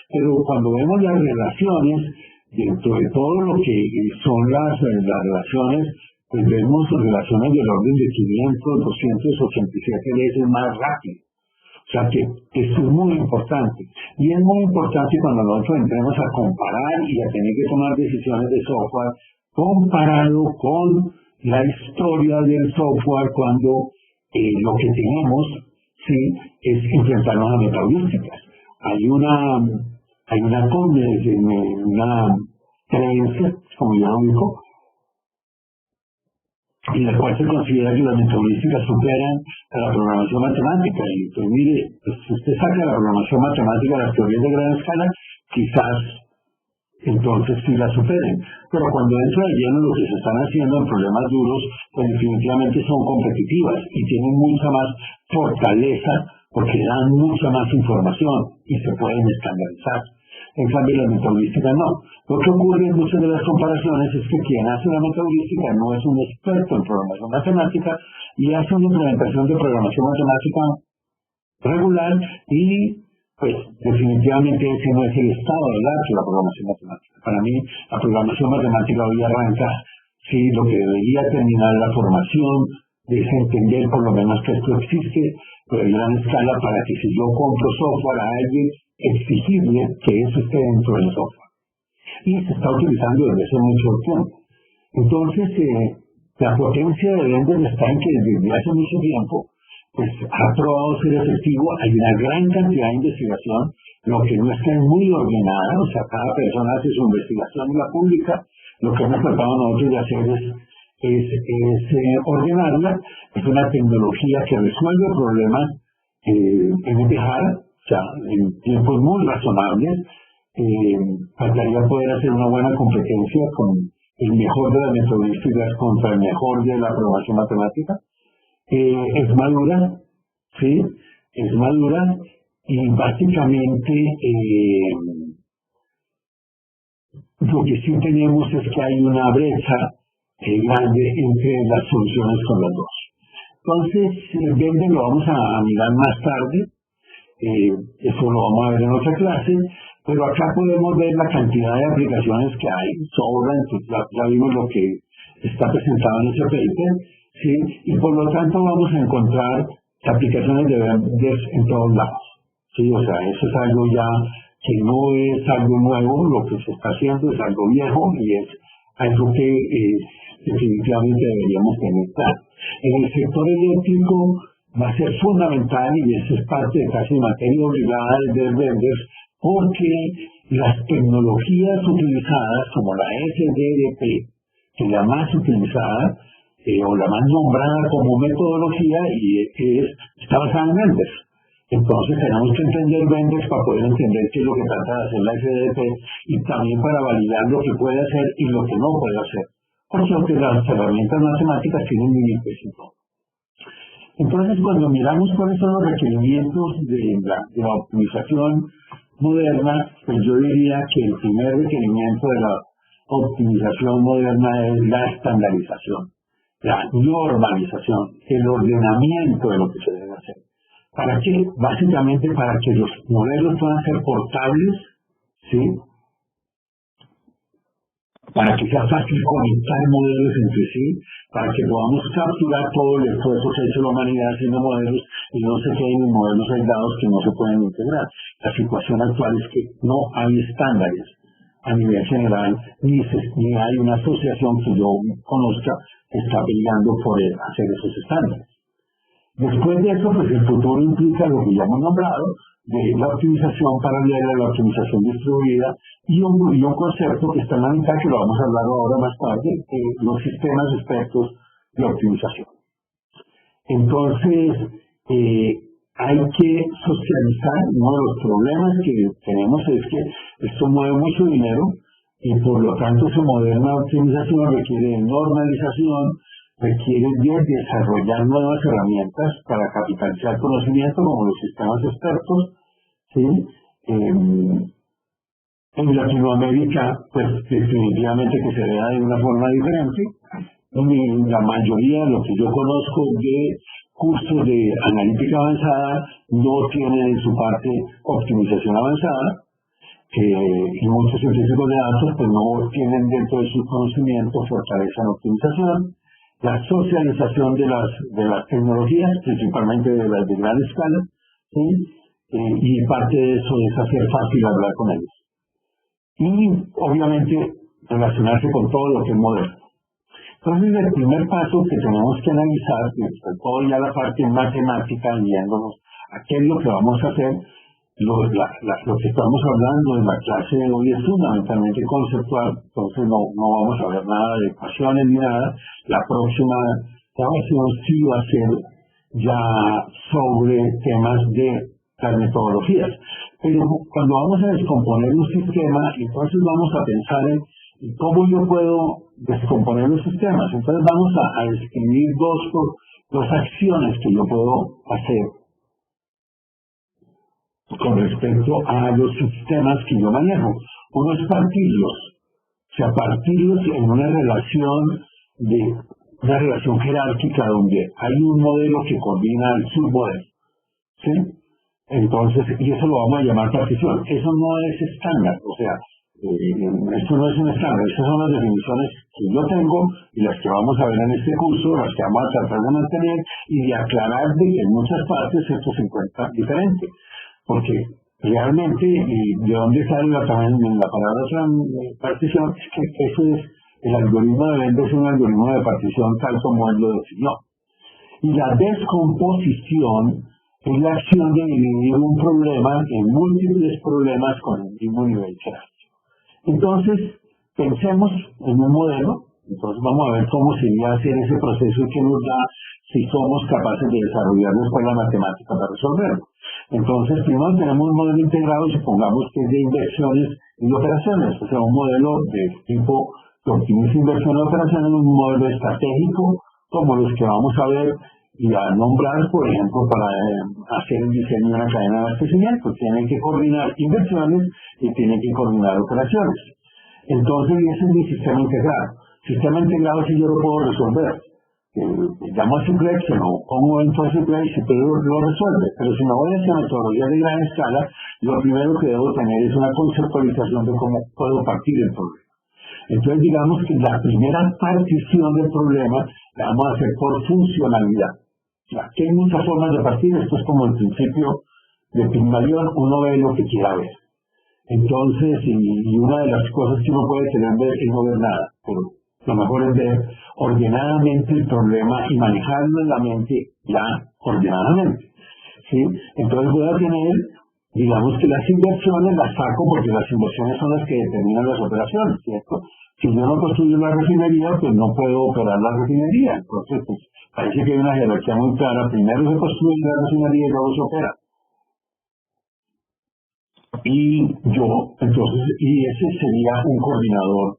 Pero cuando vemos las relaciones, dentro de todo lo que son las relaciones, pues vemos relaciones del orden de 500, 287 veces más rápido. O sea que esto es muy importante. Y es muy importante cuando nosotros entremos a comparar y a tener que tomar decisiones de software comparado con la historia del software cuando lo que tenemos, sí, es enfrentarnos a metaheurísticas. Hay una creencia, como ya lo dijo, en la cual se considera que las metodológicas superan a la programación matemática. Y pues mire, pues, si usted saca la programación matemática de las teorías de gran escala, quizás entonces sí la superen. Pero cuando entra de lleno lo que se están haciendo en problemas duros, pues definitivamente son competitivas y tienen mucha más fortaleza porque dan mucha más información y se pueden estandarizar. En cambio, la metodológica no. Lo que ocurre en muchas de las comparaciones es que quien hace la metodológica no es un experto en programación matemática y hace una implementación de programación matemática regular y, pues, definitivamente ese no es el estado del arte de la programación matemática. Para mí, la programación matemática hoy arranca, sí, lo que debería terminar la formación, es entender por lo menos que esto existe, pero en gran escala para que si yo compro software a alguien, exigirle que eso esté dentro del software. Y se está utilizando desde hace mucho tiempo. Entonces, la potencia de Blender está en que desde hace mucho tiempo pues, ha probado ser efectivo. Hay una gran cantidad de investigación, lo que no está muy ordenada, o sea, cada persona hace su investigación y la publica. Lo que hemos tratado nosotros de hacer es ordenarla. Es una tecnología que resuelve problemas o sea, en tiempos muy razonables. Faltaría poder hacer una buena competencia con el mejor de las metodologías contra el mejor de la programación matemática. Es madura, ¿sí? Es madura y básicamente lo que sí tenemos es que hay una brecha grande entre las soluciones con las dos. Entonces, Blender lo vamos a mirar más tarde. Eso lo vamos a ver en otra clase, pero acá podemos ver la cantidad de aplicaciones que hay, sobran, ya vimos lo que está presentado en ese paper, ¿sí? Y por lo tanto vamos a encontrar aplicaciones de Blender en todos lados, ¿sí? O sea, eso es algo ya que no es algo nuevo, lo que se está haciendo es algo viejo y es algo que definitivamente deberíamos tener claro. En el sector eléctrico va a ser fundamental y eso es parte de casi materia obligada de Blender porque las tecnologías utilizadas como la SDDP, que es la más utilizada o la más nombrada como metodología y está basada en Blender. Entonces tenemos que entender Blender para poder entender qué es lo que trata de hacer la SDDP y también para validar lo que puede hacer y lo que no puede hacer. Porque las herramientas matemáticas tienen límites y todo. Entonces, cuando miramos cuáles son los requerimientos de la optimización moderna, pues yo diría que el primer requerimiento de la optimización moderna es la estandarización, la normalización, el ordenamiento de lo que se debe hacer. ¿Para qué? Básicamente para que los modelos puedan ser portables, ¿sí? Para que sea fácil conectar modelos entre sí, para que podamos capturar todo el esfuerzo que ha hecho la humanidad haciendo modelos y no se queden en modelos aislados que no se pueden integrar. La situación actual es que no hay estándares a nivel general, ni hay una asociación que yo conozca que está peleando por hacer esos estándares. Después de eso, pues el futuro implica lo que ya hemos nombrado, de la optimización paralela, la optimización distribuida, y un concepto que está en la mitad, que lo vamos a hablar ahora más tarde, los sistemas expertos de optimización. Entonces, hay que socializar. Uno de los problemas que tenemos es que esto mueve mucho dinero y por lo tanto su moderna optimización requiere de normalización, requiere de desarrollar nuevas herramientas para capitalizar conocimiento como los sistemas expertos, ¿sí? En Latinoamérica, pues definitivamente que se vea de una forma diferente. La mayoría de lo que yo conozco de cursos de analítica avanzada no tienen en su parte optimización avanzada, y muchos científicos de datos pues no tienen dentro de su conocimiento fortaleza en optimización. La socialización de las tecnologías, principalmente de las de gran escala, ¿sí? Y parte de eso es hacer fácil hablar con ellos. Y obviamente relacionarse con todo lo que es moderno. Entonces el primer paso que tenemos que analizar, sobre todo ya la parte matemática, guiándonos a qué es lo que vamos a hacer, lo que estamos hablando en la clase de hoy es fundamentalmente conceptual, entonces no vamos a ver nada de ecuaciones ni nada. La próxima grabación sí va a ser ya sobre temas de las metodologías. Pero cuando vamos a descomponer un sistema, entonces vamos a pensar en cómo yo puedo descomponer los sistemas. Entonces vamos a describir dos acciones que yo puedo hacer con respecto a los sistemas que yo manejo. Uno es partirlos, o sea, partirlos en una relación jerárquica donde hay un modelo que coordina el submodelo, ¿sí? Entonces, y eso lo vamos a llamar partición. Eso no es estándar, o sea, esto no es un estándar, esas son las definiciones que yo tengo y las que vamos a ver en este curso, las que vamos a tratar de mantener y de aclarar de que en muchas partes esto se encuentra diferente. Porque realmente, y de dónde sale también la palabra partición, es que eso es, el algoritmo de Venn es un algoritmo de partición tal como él lo definió. Y la descomposición es la acción de dividir un problema en múltiples problemas con el mismo nivel jerárquico. Entonces, pensemos en un modelo, entonces vamos a ver cómo sería hacer ese proceso que nos da si somos capaces de desarrollar después la matemática para resolverlo. Entonces, primero tenemos un modelo integrado y supongamos que es de inversiones y operaciones, o sea, un modelo de tipo que optimiza inversión y operaciones, un modelo estratégico, como los que vamos a ver y a nombrar, por ejemplo, para hacer el diseño de una cadena de abastecimiento. Tienen que coordinar inversiones y tienen que coordinar operaciones. Entonces, ese es mi sistema integrado. Sistema integrado si yo lo puedo resolver. Llamo a Simplex, lo pongo dentro de Simplex y lo resuelve. Pero si me voy hacia metodología de gran escala, lo primero que debo tener es una conceptualización de cómo puedo partir el problema. Entonces, digamos que la primera partición del problema la vamos a hacer por funcionalidad. Aquí hay muchas formas de partir, esto es como el principio de Pygmalion, uno ve lo que quiera ver. Entonces, y una de las cosas que uno puede tener es no ver nada, pero lo mejor es ver ordenadamente el problema y manejarlo en la mente ya ordenadamente, ¿sí? Entonces voy a tener, digamos que las inversiones las saco porque las inversiones son las que determinan las operaciones, ¿cierto? Si yo no construyo la refinería, pues no puedo operar la refinería. Entonces, pues parece que hay una jerarquía muy clara. Primero se construye la refinería y luego se opera. Y ese sería un coordinador,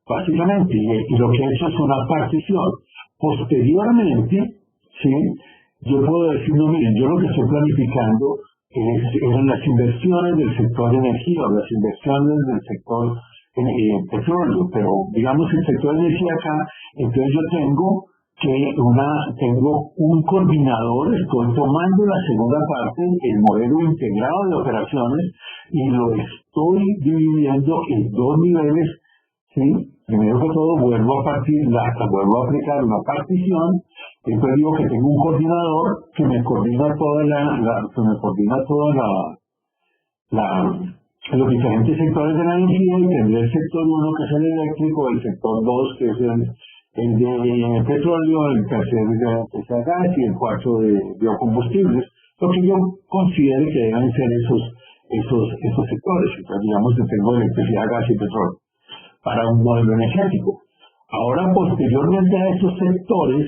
básicamente. Y lo que he hecho es una partición. Posteriormente, ¿sí? Yo puedo decir, no, miren, yo lo que estoy planificando eran las inversiones del sector de energía, o las inversiones del sector petróleo, pero digamos el sector de energía acá, entonces yo tengo un coordinador, estoy tomando la segunda parte, el modelo integrado de operaciones, y lo estoy dividiendo en dos niveles, ¿sí? Primero que todo vuelvo a aplicar una partición, después digo que tengo un coordinador que me coordina los diferentes sectores de la energía, y tendré el sector 1 que es el eléctrico, el sector 2 que es el de petróleo, el tercero que es el gas y el cuarto de biocombustibles, lo que yo considere que deben ser esos sectores. Entonces, digamos que tengo electricidad, gas y petróleo para un modelo energético. Ahora, posteriormente a esos sectores,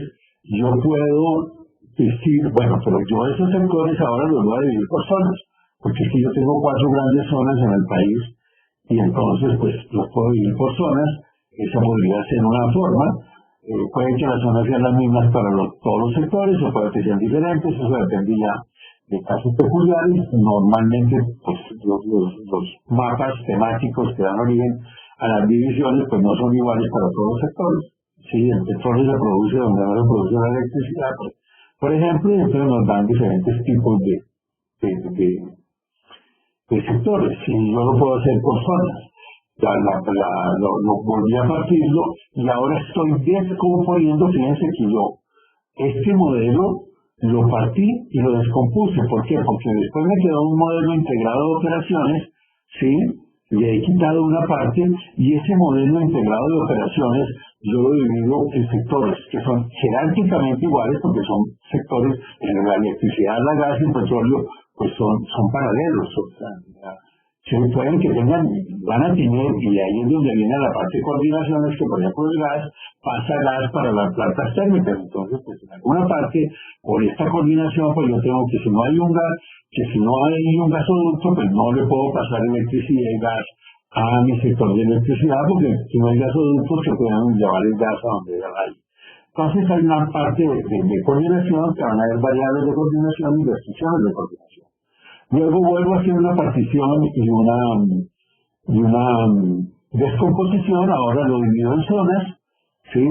yo puedo decir, bueno, pero yo esos sectores ahora los voy a dividir por zonas, porque si yo tengo 4 grandes zonas en el país, y entonces pues los puedo dividir por zonas. Esa podría ser una forma. Puede que las zonas sean las mismas para todos los sectores, o puede que sean diferentes, eso depende ya de casos peculiares. Normalmente pues los mapas temáticos que dan origen a las divisiones pues no son iguales para todos los sectores. Sí, el petróleo se produce donde no se produce la electricidad, pues, por ejemplo, y entonces nos dan diferentes tipos de sectores, y yo lo puedo hacer por zonas. Lo volví a partirlo, y ahora estoy descomponiendo. Fíjense que yo este modelo lo partí y lo descompuse. ¿Por qué? Porque después me quedó un modelo integrado de operaciones, ¿sí? Le he quitado una parte, y ese modelo integrado de operaciones yo lo divido en sectores que son jerárquicamente iguales, porque son sectores, en la electricidad, la gas y el petróleo pues son paralelos. O sea, se pueden que van a tener, y ahí es donde viene la parte de coordinación, es que por ejemplo el gas pasa gas para las plantas térmicas. Entonces pues en alguna parte, por esta coordinación, pues yo tengo que si no hay un gasoducto, pues no le puedo pasar electricidad y gas a mi sector de electricidad, porque si no hay gasoductos se pueden llevar el gas a donde hay. Entonces hay una parte de coordinación, que van a haber variables de coordinación y restricciones de coordinación. Luego vuelvo a hacer una partición y una descomposición. Ahora lo divido en zonas, ¿sí?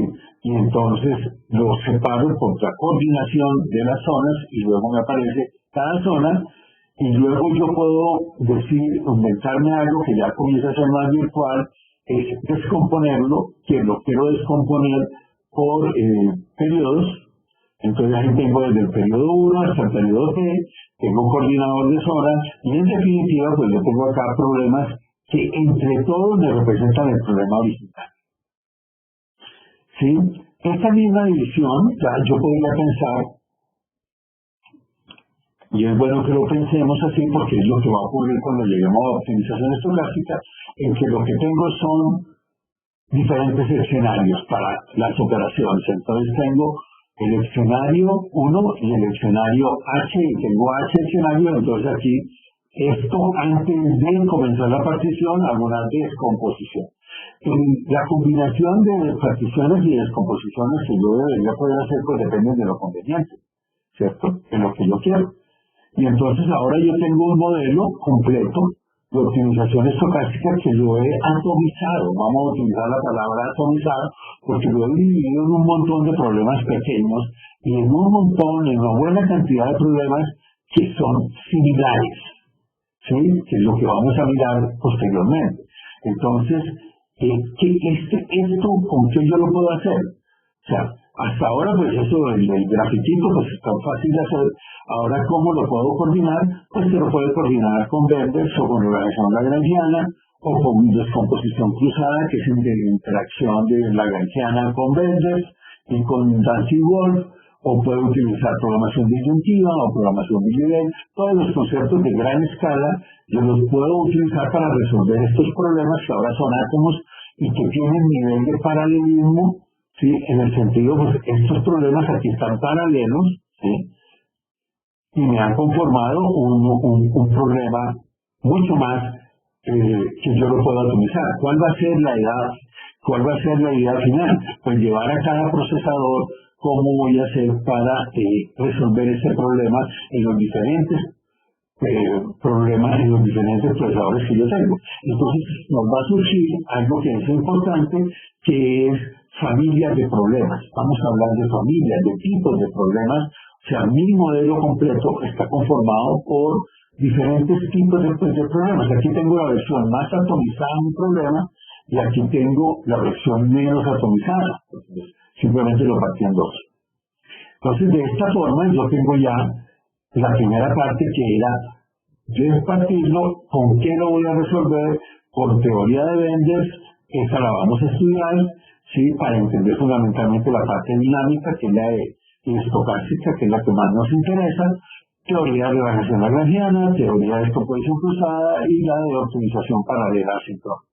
Y entonces lo separo por la coordinación de las zonas, y luego me aparece cada zona, y luego yo puedo inventarme algo que ya comienza a ser más virtual, es descomponerlo, que lo quiero descomponer por periodos. Entonces ahí tengo desde el periodo 1 hasta el periodo T, tengo un coordinador de zonas, y en definitiva pues yo tengo acá problemas que entre todos me representan el problema original. ¿Sí? Esta misma división, yo podría pensar, y es bueno que lo pensemos así, porque es lo que va a ocurrir cuando lleguemos a optimización estocástica, en que lo que tengo son diferentes escenarios para las operaciones. Entonces tengo el escenario 1 y el escenario H, y tengo H escenario. Entonces aquí, esto antes de comenzar la partición, hago una descomposición. La combinación de particiones y descomposiciones que yo debería poder hacer, pues depende de lo conveniente, ¿cierto? De lo que yo quiero. Y entonces ahora yo tengo un modelo completo de optimización estocástica que yo he atomizado. Vamos a utilizar la palabra atomizado, porque lo he dividido en un montón de problemas pequeños, y en una buena cantidad de problemas que son similares, ¿sí? Que es lo que vamos a mirar posteriormente. Entonces, esto, ¿con qué yo lo puedo hacer? O sea, hasta ahora, pues eso, el grafiquito, pues está fácil de hacer. Ahora, ¿cómo lo puedo coordinar? Pues se lo puede coordinar con Benders, o con organización lagrangiana, o con descomposición cruzada, que es la interacción de lagrangiana con Benders y con Dancy-Wolf, o puede utilizar programación disyuntiva o programación bilineal. Todos los conceptos de gran escala yo los puedo utilizar para resolver estos problemas que ahora son átomos y que tienen nivel de paralelismo, ¿sí? En el sentido, pues estos problemas aquí están paralelos, ¿sí? Y me han conformado un problema mucho más que yo lo puedo atomizar. ¿Cuál va a ser la idea final? Pues llevar a cada procesador cómo voy a hacer para resolver ese problema en los diferentes problema en los diferentes procesadores que yo tengo. Entonces nos va a surgir algo que es importante, que es familias de problemas. Vamos a hablar de familias, de tipos de problemas. O sea, mi modelo completo está conformado por diferentes tipos de problemas. Aquí tengo la versión más atomizada de un problema y aquí tengo la versión menos atomizada. Entonces, simplemente lo partí en dos. Entonces, de esta forma, yo tengo ya la primera parte, que era yo partirlo, con qué lo voy a resolver, por teoría de Benders. Esa la vamos a estudiar, ¿sí? Para entender fundamentalmente la parte dinámica, que es la de estocástica, que es la que más nos interesa, teoría de relajación lagrangiana, teoría de descomposición cruzada y la de optimización paralela asíncrona.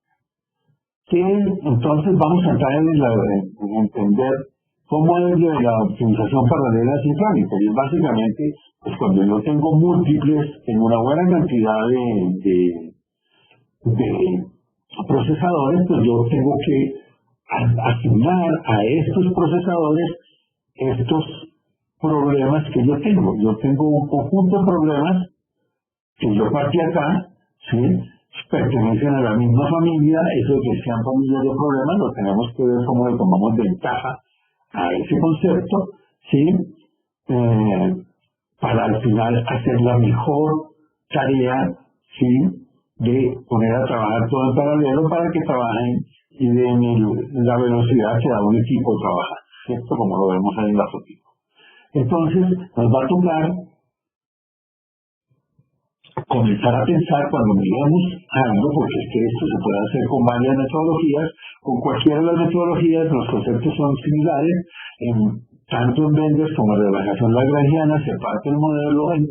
Entonces vamos a entrar en entender cómo es lo de la optimización paralela asincrónica. Y es básicamente, pues cuando yo tengo múltiples en una buena cantidad de procesadores, pues yo tengo que asignar a estos procesadores estos problemas que yo tengo. Yo tengo un conjunto de problemas que yo partí acá, ¿sí? Pertenecen a la misma familia. Eso de que sean familias de problemas, lo tenemos que ver cómo le tomamos ventaja a ese concepto, ¿sí? Para al final hacer la mejor tarea, ¿sí? De poner a trabajar todo en paralelo para que trabajen y den la velocidad que da un equipo trabajar, ¿cierto? Como lo vemos ahí en la foto. Entonces, nos va a tocar comenzar a pensar cuando miremos algo, porque es que esto se puede hacer con varias metodologías. Con cualquiera de las metodologías los conceptos son similares. Tanto en Benders como en relajación lagrangiana se parte el modelo en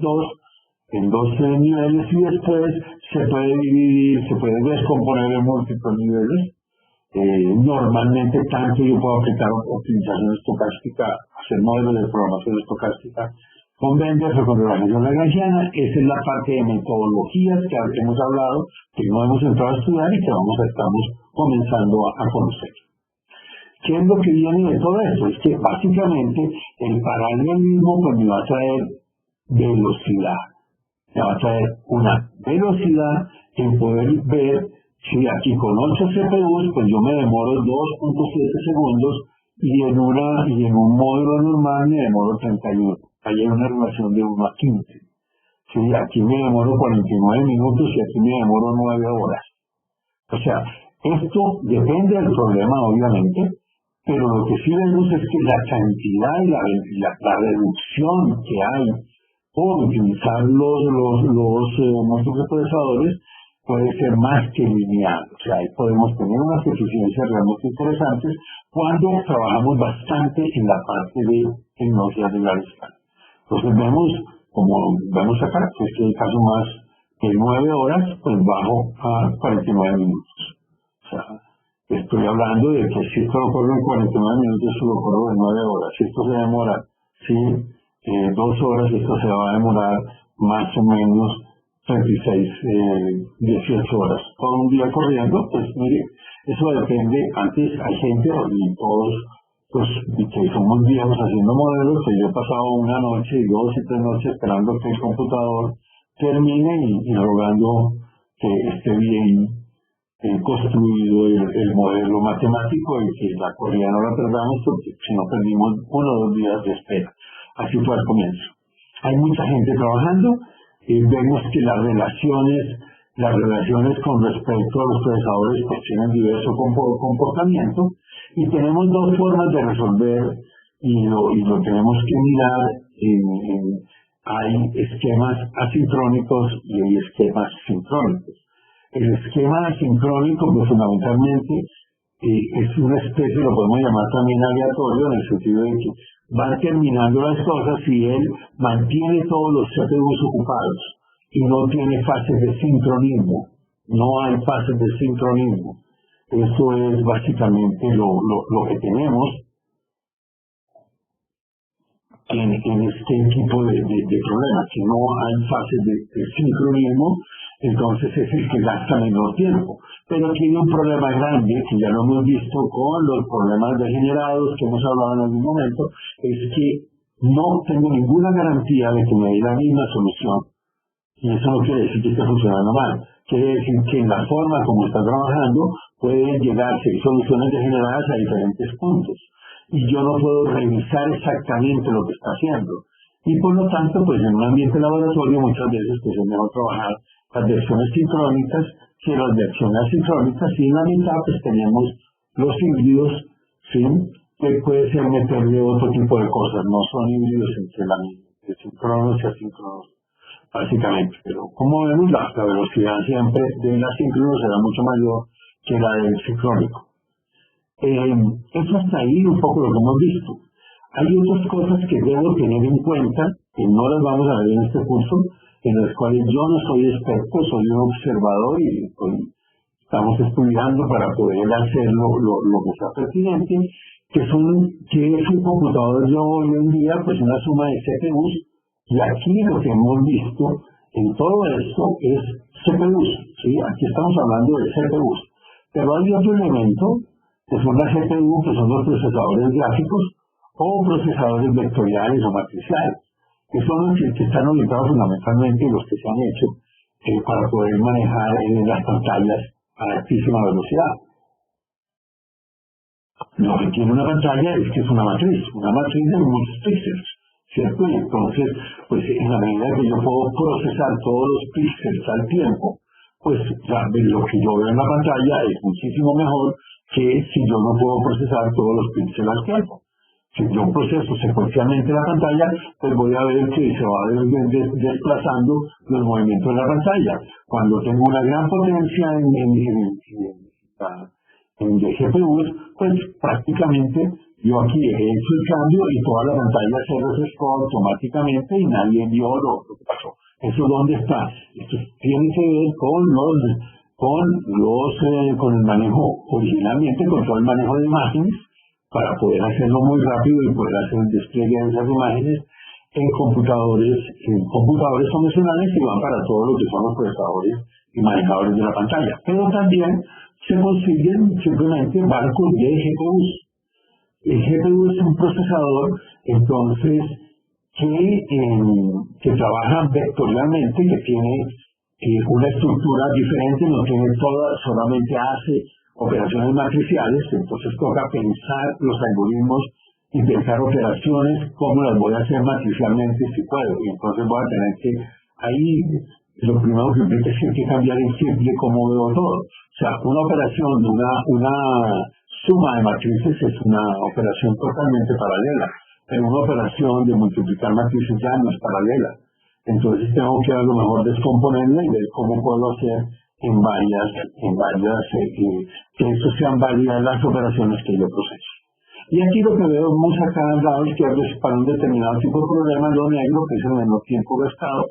dos niveles, y después se puede dividir, se puede descomponer en múltiples niveles. Normalmente tanto yo puedo aplicar optimización estocástica, hacer modelos de programación estocástica con Benders o con relajación lagrangiana. Esa es la parte de metodologías que hemos hablado, que no hemos entrado a estudiar y que estamos comenzando a conocer. ¿Qué es lo que viene de todo esto? Es que básicamente el paralelismo pues me va a traer velocidad. Me va a traer una velocidad en poder ver si aquí con 8 CPUs pues yo me demoro 2.7 segundos y en un módulo normal me demoro 31. Ahí hay una relación de 1 a 15. Sí, aquí me demoro 49 minutos y aquí me demoro 9 horas. O sea, esto depende del problema, obviamente, pero lo que sí vemos es que la cantidad y la reducción que hay por utilizar los múltiples procesadores puede ser más que lineal. O sea, ahí podemos tener unas eficiencias realmente interesantes cuando trabajamos bastante en la parte de tecnologías de gran escala. Entonces vemos, como vemos acá, que es el caso más de 9 horas, pues bajo a 49 minutos. O sea, estoy hablando de que si esto lo corro en 49 minutos, esto lo corro en 9 horas. Si esto se demora, 2 horas, esto se va a demorar más o menos 36, 18 horas. Todo un día corriendo, pues mire, eso depende. Antes hay gente, y todos, pues que somos viejos haciendo modelos, que yo he pasado una noche y 2 y 3 noches esperando que el computador termine y rogando que esté bien construido el modelo matemático y que la corrida no la perdamos, porque si no perdimos 1 o 2 días de espera. Así fue al comienzo. Hay mucha gente trabajando. Vemos que las relaciones con respecto a los procesadores pues tienen diverso comportamiento, y tenemos dos formas de resolver y lo tenemos que mirar. Hay esquemas asincrónicos y hay esquemas sincrónicos. El esquema asincrónico pues fundamentalmente es una especie, lo podemos llamar también aleatorio, en el sentido de que van terminando las cosas y él mantiene todos los CPUs ocupados y no tiene fases de sincronismo. No hay fases de sincronismo. Eso es básicamente lo que tenemos en este tipo de problemas, que no hay fases de sincronismo. Entonces es el que gasta menor tiempo. Pero tiene un problema grande, que ya lo hemos visto con los problemas degenerados que hemos hablado en algún momento, es que no tengo ninguna garantía de que me dé la misma solución Y eso no quiere decir que esté funcionando mal. Quiere decir que en la forma como está trabajando pueden llegarse soluciones degeneradas a diferentes puntos. Y yo no puedo revisar exactamente lo que está haciendo. Y por lo tanto, pues en un ambiente laboratorio muchas veces pues es mejor trabajar las versiones sincrónicas que las versiones asincrónicas, y en la mitad pues tenemos los híbridos, ¿sí? Que puede ser meterle otro tipo de cosas, no son híbridos entre de síncronos y asíncronos, básicamente. Pero como vemos, la velocidad siempre del asíncrono será mucho mayor que la del sincrónico. Eso hasta ahí un poco lo que hemos visto. Hay otras cosas que debo tener en cuenta, que no las vamos a ver en este curso, en las cuales yo no soy experto, soy un observador y estamos estudiando para poder hacer lo que sea pertinente, que es un computador de hoy en día, pues una suma de CPUs, y aquí lo que hemos visto en todo esto es CPUs, ¿sí? Aquí estamos hablando de CPUs, pero hay otro elemento, que son las CPU, que son los procesadores gráficos, o procesadores vectoriales o matriciales, que son los que están orientados fundamentalmente los que se han hecho para poder manejar las pantallas a altísima velocidad. Lo que tiene una pantalla es que es una matriz de muchos píxeles, ¿cierto? Y entonces, pues en la medida que yo puedo procesar todos los píxeles al tiempo, pues lo que yo veo en la pantalla es muchísimo mejor que si yo no puedo procesar todos los píxeles al tiempo. Si yo proceso secuencialmente la pantalla, pues voy a ver que se va desplazando los movimientos de la pantalla. Cuando tengo una gran potencia en GPUs, pues prácticamente yo aquí he hecho el cambio y toda la pantalla se refrescó automáticamente y nadie vio lo que pasó. ¿Eso dónde está? Esto tiene que ver con el manejo, originalmente con todo el manejo de imágenes, para poder hacerlo muy rápido y poder hacer el despliegue de esas imágenes en computadores convencionales que van para todo lo que son los procesadores y manejadores de la pantalla. Pero también se consiguen simplemente bancos de GPUs. El GPU es un procesador, entonces, que trabaja vectorialmente, que tiene una estructura diferente, no tiene solamente hace operaciones matriciales, entonces toca pensar los algoritmos y pensar operaciones, cómo las voy a hacer matricialmente si puedo, y entonces voy a tener que, ahí lo primero que hay que cambiar el chip de cómo veo todo. O sea, una operación, una suma de matrices es una operación totalmente paralela, pero una operación de multiplicar matrices ya no es paralela. Entonces tengo que a lo mejor descomponerla y ver cómo puedo hacer en varias que eso sean válidas las operaciones que yo proceso. Y aquí lo que vemos acá al lado izquierdo es para un determinado tipo de problema, lo negro, que es el menor tiempo gastado,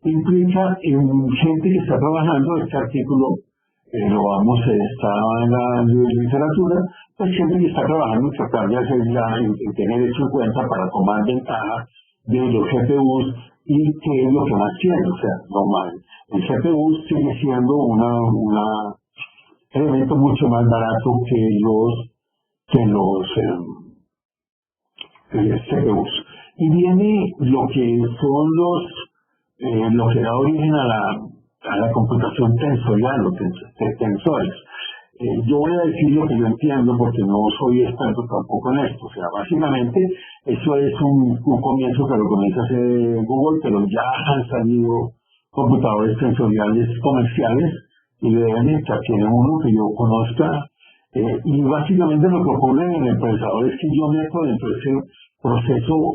implica en gente que está trabajando. Este artículo está en la literatura, pues gente que está trabajando en tratar de hacer en tener eso en cuenta para tomar ventaja de los GPUs y qué es lo que más quiere, o sea, normal. El CPU sigue siendo un elemento mucho más barato que los CPUs. Y viene lo que son lo que da origen a la computación tensorial, los tensores. Yo voy a decir lo que yo entiendo porque no soy experto tampoco en esto. O sea, básicamente eso es un comienzo que lo comienza a hacer Google, pero ya han salido computadores tensoriales comerciales y de IBM, tiene uno que yo conozca. Y básicamente lo que ocurre en el procesador es que yo meto dentro de ese proceso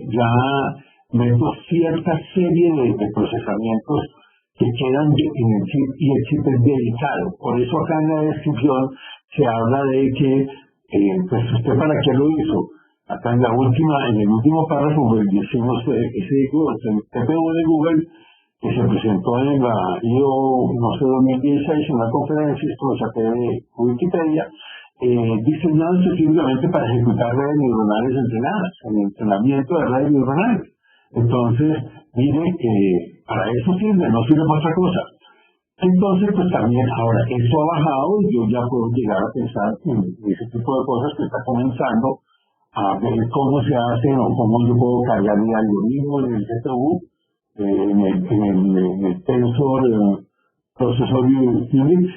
meto cierta serie de procesamientos que quedan en el chip, y el chip es delicado. Por eso acá en la descripción se habla de que, pues usted para qué lo hizo. Acá en el último párrafo, pues decimos el CPU de Google, que se presentó en la IO, no sé, 2016, en una conferencia, esto lo saqué de Wikipedia, diseñado específicamente para ejecutar redes neuronales entrenadas, el entrenamiento de redes neuronales. Entonces, mire que para eso sirve, no sirve para otra cosa. Entonces, pues también, ahora, esto ha bajado y yo ya puedo llegar a pensar en ese tipo de cosas que está comenzando a ver cómo se hacen o cómo yo puedo cargar mi algoritmo en el CPU en el tensor procesor Unix,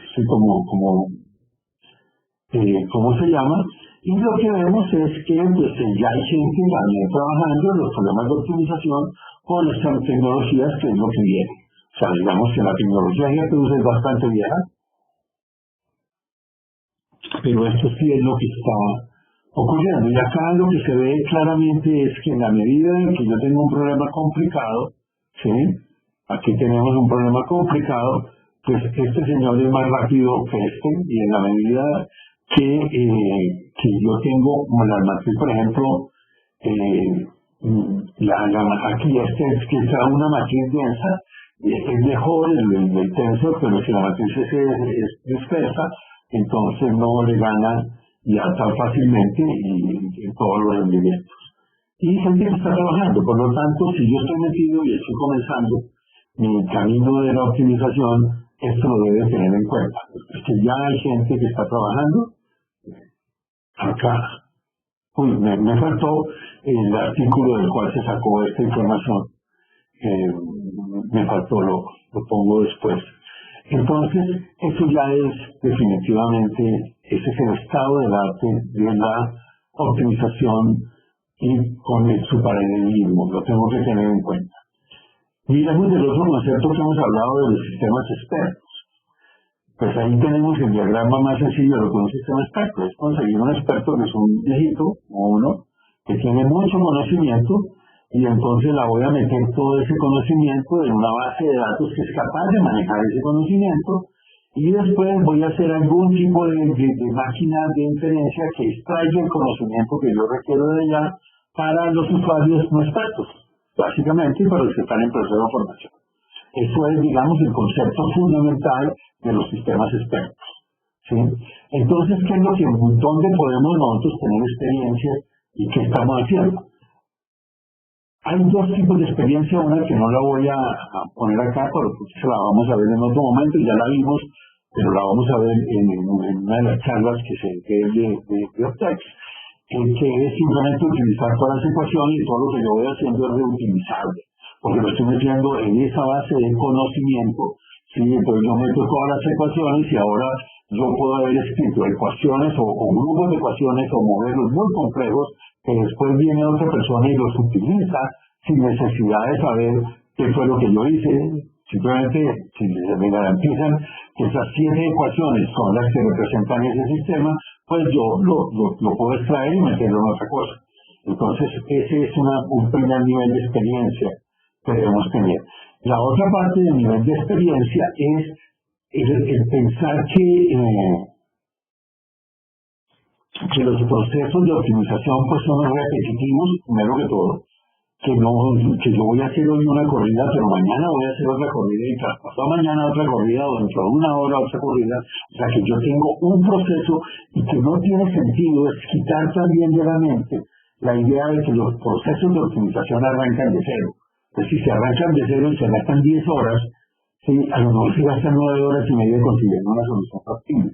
como se llama, y lo que vemos es que pues, ya hay gente también trabajando en los problemas de optimización con estas tecnologías, que es lo que viene. O sea, digamos que la tecnología GPU es bastante vieja, pero esto sí es lo que está ocurriendo. Y acá lo que se ve claramente es que en la medida en que yo tengo un problema complicado, ¿sí? Aquí tenemos un problema complicado, pues este señor es más rápido que este, y en la medida que yo tengo, como la matriz, por ejemplo, aquí es que está una matriz densa, es mejor el tensor, pero si la matriz es dispersa, entonces no le gana ya tan fácilmente y en todos los rendimientos. Y gente que está trabajando, por lo tanto, si yo estoy metido y estoy comenzando mi camino de la optimización, esto lo debe tener en cuenta. Es que ya hay gente que está trabajando acá. Me faltó el artículo del cual se sacó esta información. Me faltó, lo pongo después. Entonces, eso ya es definitivamente, ese es el estado del arte de la optimización y con su paralelismo, lo tengo que tener en cuenta. Miramos el otro concepto que hemos hablado de los sistemas expertos. Pues ahí tenemos el diagrama más sencillo de lo que un sistema experto es conseguir un experto que es un viejito o uno que tiene mucho conocimiento, y entonces la voy a meter todo ese conocimiento en una base de datos que es capaz de manejar ese conocimiento, y después voy a hacer algún tipo de máquina de inferencia que extraiga el conocimiento que yo requiero de ella para los usuarios no expertos, básicamente para los que están en proceso de formación. Eso es, digamos, el concepto fundamental de los sistemas expertos, ¿sí? Entonces, ¿qué es lo que, dónde podemos nosotros tener experiencia y qué estamos haciendo? Hay dos tipos de experiencia, una que no la voy a poner acá, pero pues la vamos a ver en otro momento, ya la vimos, pero la vamos a ver en una de las charlas que es de Optex, que es simplemente utilizar todas las ecuaciones, y todo lo que yo voy haciendo es reutilizable, porque lo estoy metiendo en esa base de conocimiento, ¿sí? Entonces yo meto todas las ecuaciones y ahora yo puedo haber escrito ecuaciones o grupos de ecuaciones o modelos muy complejos que después viene otra persona y los utiliza sin necesidad de saber qué fue lo que yo hice. Simplemente, si me garantizan que esas 7 ecuaciones son las que representan ese sistema, pues yo lo puedo extraer y meterlo en otra cosa. Entonces, ese es un primer nivel de experiencia que debemos tener. La otra parte del nivel de experiencia es el pensar que los procesos de optimización pues son repetitivos, primero que todo, que yo voy a hacer hoy una corrida, pero mañana voy a hacer otra corrida y tras pasado mañana otra corrida o dentro de una hora otra corrida. O sea que yo tengo un proceso y que no tiene sentido es quitar también de la mente la idea de que los procesos de optimización arrancan de cero. Pues si se arrancan de cero y se gastan 10 horas, ¿sí? A lo mejor se gastan 9 horas y media consiguiendo una solución factible.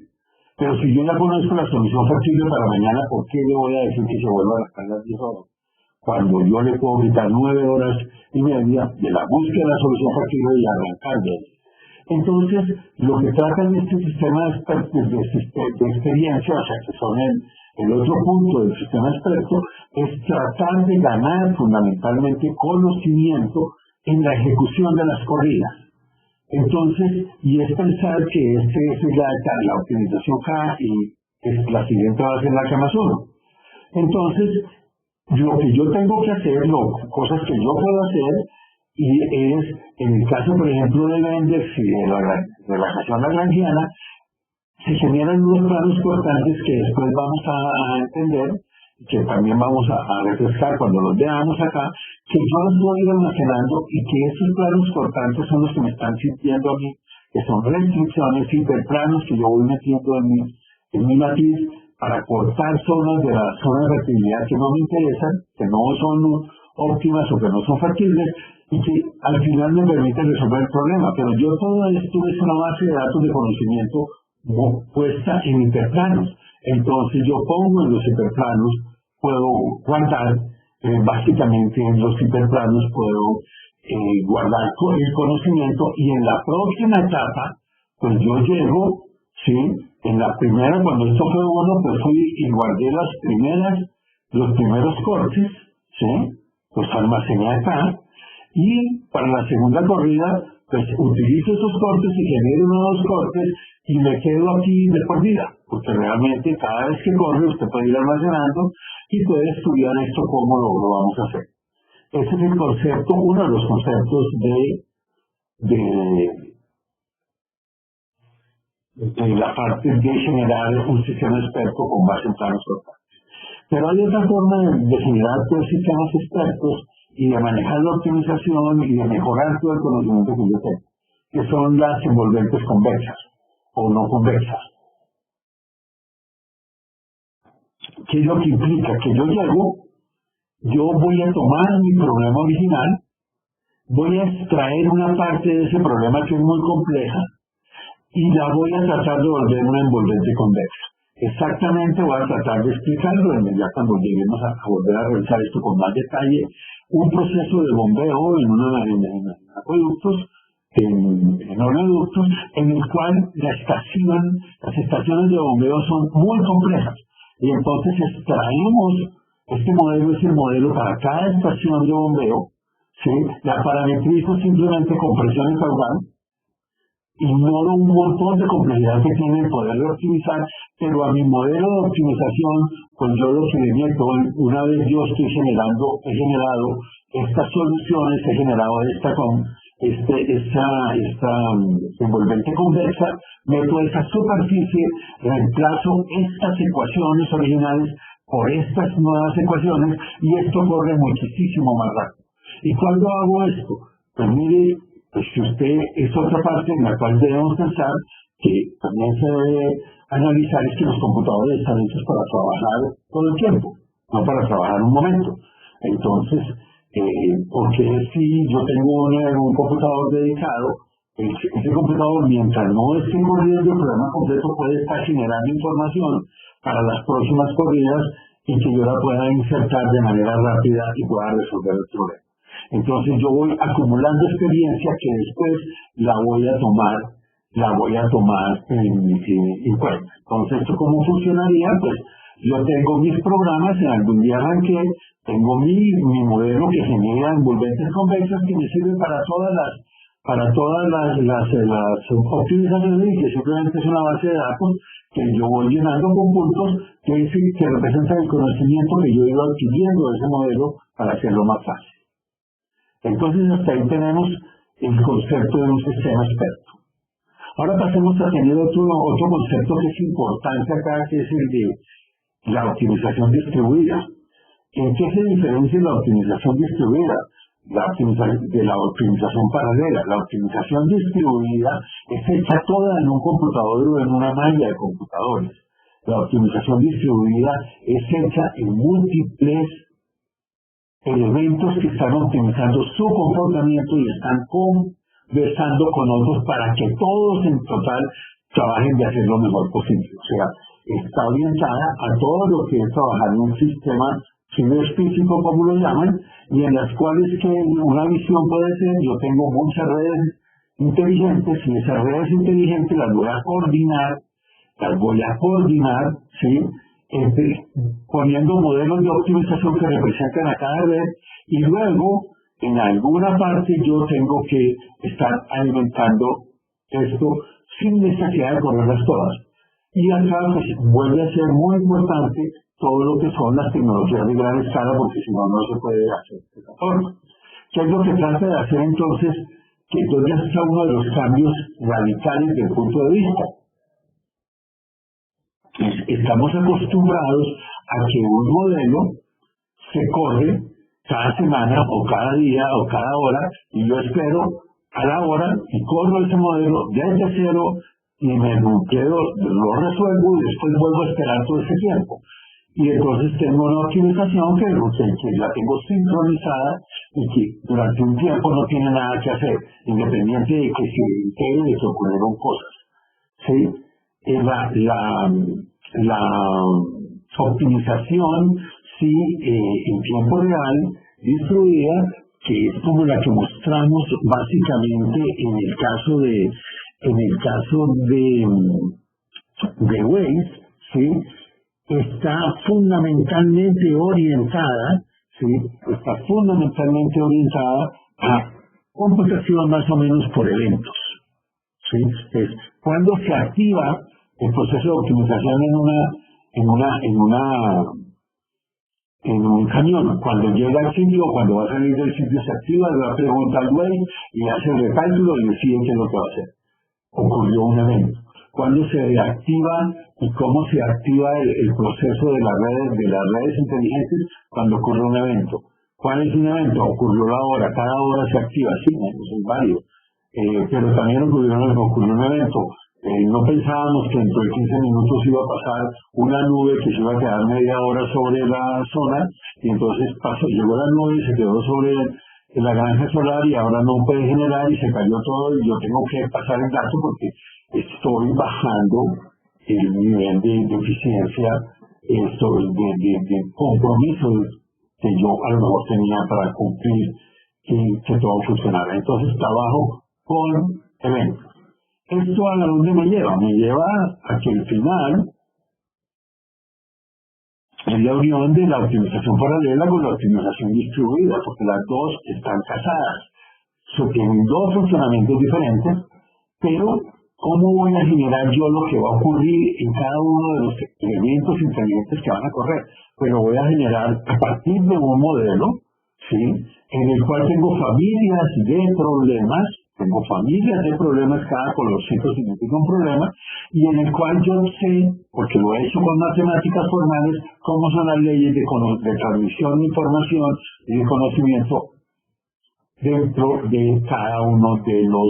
Pero si yo ya conozco la solución factible para mañana, ¿por qué le voy a decir que se vuelva a gastar las 10 horas? Cuando yo le puedo quitar 9 horas y media de la búsqueda de la solución factible y arrancar de ella. Entonces, lo que tratan este sistema de experiencia, o sea, que son el otro punto del sistema experto, es tratar de ganar fundamentalmente conocimiento en la ejecución de las corridas. Entonces, y es pensar que es la optimización K y la siguiente va a ser la K más 1. Entonces, lo que yo tengo que hacer, cosas que yo puedo hacer, y es, en el caso, por ejemplo, de Bendix y de la relajación lagrangiana, se generan unos planos cortantes que después vamos a entender, que también vamos a refrescar cuando los veamos acá, que yo los voy a ir almacenando y que esos planos cortantes son los que me están sirviendo a mí, que son restricciones, hiperplanos que yo voy metiendo en mi matriz para cortar zonas de la zona de reactividad que no me interesan, que no son óptimas o que no son factibles, y que al final me permiten resolver el problema. Pero yo todo esto es una base de datos de conocimiento puesta en hiperplanos. Entonces yo pongo en los hiperplanos, puedo guardar, básicamente en los hiperplanos puedo guardar el conocimiento, y en la próxima etapa, pues yo llego, ¿sí? En la primera, cuando esto fue bueno, pues fui y guardé los primeros cortes, ¿sí? Los almacené acá, y para la segunda corrida, pues utilizo esos cortes y genero nuevos cortes y me quedo aquí de por vida, porque realmente cada vez que corre usted puede ir almacenando y puede estudiar esto cómo lo vamos a hacer. Ese es el concepto, uno de los conceptos de la parte de generar un sistema experto con base en planos totales. Pero hay otra forma de generar pues, sistemas expertos y de manejar la optimización y de mejorar todo el conocimiento que yo tengo, que son las envolventes convexas o no convexas. ¿Qué es lo que implica? Que yo voy a tomar mi problema original, voy a extraer una parte de ese problema que es muy compleja y la voy a tratar de volver una envolvente convexa. Exactamente voy a tratar de explicarlo ya cuando lleguemos a volver a revisar esto con más detalle, un proceso de bombeo en acueductos, en oleoductos, en el cual las estaciones de bombeo son muy complejas. Y entonces extraemos, este modelo es el modelo para cada estación de bombeo, ¿sí? La parametrizo simplemente con presión y caudal, ignoro un montón de complejidad que tiene el poder de optimizar, pero a mi modelo de optimización, pues yo lo que le meto, una vez yo he generado estas soluciones, he generado esta envolvente convexa, meto esta superficie, reemplazo estas ecuaciones originales por estas nuevas ecuaciones y esto corre muchísimo más rápido. ¿Y cuándo hago esto? Pues mire, pues que usted es otra parte en la cual debemos pensar que también se debe analizar es que los computadores están hechos para trabajar todo el tiempo, no para trabajar un momento. Entonces, porque si yo tengo un computador dedicado, ese computador mientras no esté corriendo el programa completo puede estar generando información para las próximas corridas y que yo la pueda insertar de manera rápida y pueda resolver el problema. Entonces yo voy acumulando experiencia que después la voy a tomar en cuenta. Entonces, ¿esto cómo funcionaría? Pues yo tengo mis programas, en algún día arranqué, tengo mi modelo que genera envolventes convexas que me sirven para todas las optimizaciones y que simplemente es una base de datos que yo voy llenando con puntos que representan el conocimiento que yo he ido adquiriendo de ese modelo para hacerlo más fácil. Entonces hasta ahí tenemos el concepto de un sistema experto. Ahora pasemos a tener otro concepto que es importante acá, que es el de la optimización distribuida. ¿En qué se diferencia la optimización distribuida de la optimización paralela? La optimización distribuida es hecha toda en un computador o en una malla de computadores. La optimización distribuida es hecha en múltiples elementos que están optimizando su comportamiento y están conversando con otros para que todos en total trabajen de hacer lo mejor posible. O sea, está orientada a todo lo que es trabajar en un sistema ciberfísico, como lo llaman, y en las cuales que una visión puede ser, yo tengo muchas redes inteligentes y esas redes inteligentes las voy a coordinar, ¿sí? Poniendo modelos de optimización que representan a cada red y luego en alguna parte yo tengo que estar alimentando esto sin necesidad de correrlas todas. Y acá pues, vuelve a ser muy importante todo lo que son las tecnologías de gran escala, porque si no, no se puede hacer de esta forma. ¿Qué es lo que trata de hacer entonces? Que entonces está uno de los cambios radicales desde el punto de vista. Estamos acostumbrados a que un modelo se corre cada semana o cada día o cada hora y yo espero a la hora y corro ese modelo desde cero y me lo resuelvo y después vuelvo a esperar todo ese tiempo. Y entonces tengo una optimización que la tengo sincronizada y que durante un tiempo no tiene nada que hacer, independiente de que se entere de que ocurrieron cosas. ¿Sí? La optimización, sí, en tiempo real, distribuida, que es como la que mostramos básicamente en el caso de Waze, ¿sí? Está fundamentalmente orientada, ¿sí? Está fundamentalmente orientada a computación más o menos por eventos, ¿sí? Es cuando se activa el proceso de optimización en un camión, cuando llega al sitio, cuando va a salir del sitio se activa, le va a preguntar al Waze y hace el recálculo y decide qué es lo que va a hacer. Ocurrió un evento. Cuando se reactiva y cómo se activa el proceso de las redes inteligentes cuando ocurre un evento. ¿Cuál es un evento? Ocurrió la hora, cada hora se activa, sí, eso es válido. Pero también ocurrió un evento. No pensábamos que dentro de 15 minutos iba a pasar una nube que se iba a quedar media hora sobre la zona y entonces llegó la nube y se quedó sobre la granja solar y ahora no puede generar y se cayó todo y yo tengo que pasar el dato porque estoy bajando el nivel de eficiencia, de compromiso que yo a lo mejor tenía para cumplir que todo funcionara. Entonces trabajo con eventos. ¿Esto a dónde me lleva? Me lleva a que al final es la unión de la optimización paralela con la optimización distribuida, porque las dos están casadas. Tienen dos funcionamientos diferentes, pero ¿cómo voy a generar yo lo que va a ocurrir en cada uno de los elementos inteligentes que van a correr? Pues lo voy a generar a partir de un modelo, ¿sí? En el cual tengo familias de problemas. Tengo familias de problemas, cada colorcito significa un problema, y en el cual yo sé, porque lo he hecho con matemáticas formales, cómo son las leyes de transmisión de información y de conocimiento dentro de cada uno dentro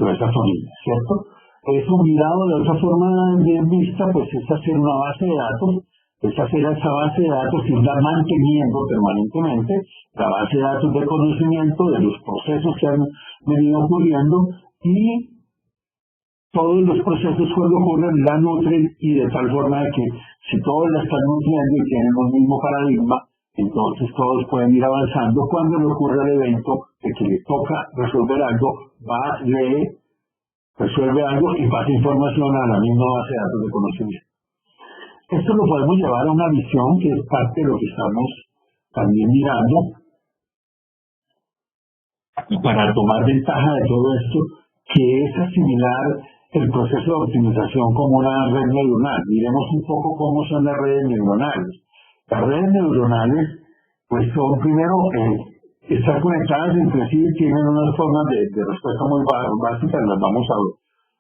de esa familia, ¿cierto? Eso mirado de otra forma de vista, pues es hacer una base de datos, es hacer esa base de datos y irla manteniendo permanentemente, la base de datos de conocimiento de los procesos que han venido ocurriendo y todos los procesos cuando ocurren la nutren y de tal forma de que si todos la están nutriendo y tienen un mismo paradigma, entonces todos pueden ir avanzando. Cuando le ocurre el evento de que le toca resolver algo, resuelve algo y pasa información a la misma base de datos de conocimiento. Esto lo podemos llevar a una visión que es parte de lo que estamos también mirando para tomar ventaja de todo esto, que es asimilar el proceso de optimización como una red neuronal. Miremos un poco cómo son las redes neuronales. Las redes neuronales, pues son primero, están conectadas entre sí y tienen unas formas de respuesta muy básicas, las vamos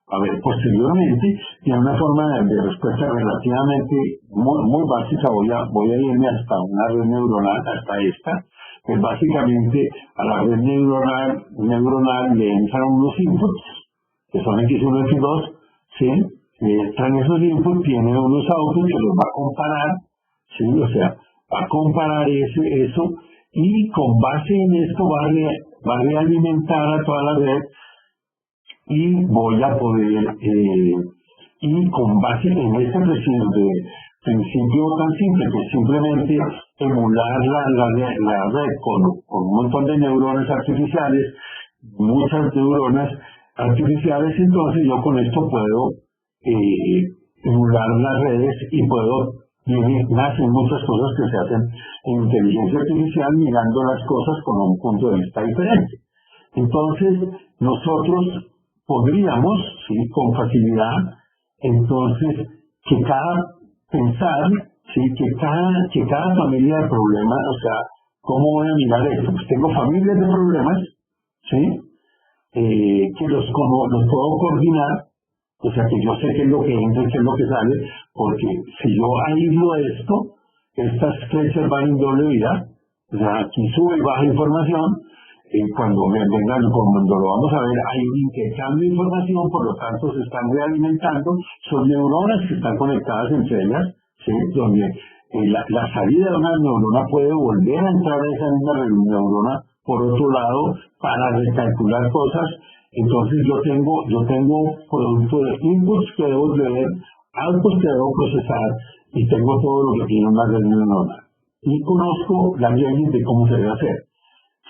a ver posteriormente, tiene una forma de respuesta relativamente muy básica. Voy a irme hasta una red neuronal, hasta esta, pues básicamente a la red neuronal le entran unos inputs, que son X1 y X2, ¿sí? Le entran esos inputs, tiene unos outputs que los va a comparar, ¿sí? O sea, va a comparar eso y con base en esto va a realimentar a toda la red y voy a poder, y con base en este principio tan simple que simplemente emular la red con un montón de neuronas artificiales, muchas neuronas artificiales, entonces yo con esto puedo emular las redes y nacen muchas cosas que se hacen en inteligencia artificial mirando las cosas con un punto de vista diferente. Entonces nosotros podríamos, sí, con facilidad, entonces, que cada familia de problemas, o sea, ¿cómo voy a mirar esto? Pues tengo familias de problemas, ¿sí? Que los puedo coordinar, o sea, que yo sé qué es lo que entra y qué es lo que sale, porque si yo aíslo esto, estas flechas van en doble vida, o sea, aquí sube y baja información. Cuando lo vamos a ver, hay un intercambio de información, por lo tanto se están realimentando, son neuronas que están conectadas entre ellas, ¿sí? Donde la salida de una neurona puede volver a entrar a esa misma neurona por otro lado para recalcular cosas. Entonces yo tengo producto de inputs que debo leer, outputs que debo procesar y tengo todo lo que tiene una red neuronal. y conozco las leyes de cómo se debe hacer.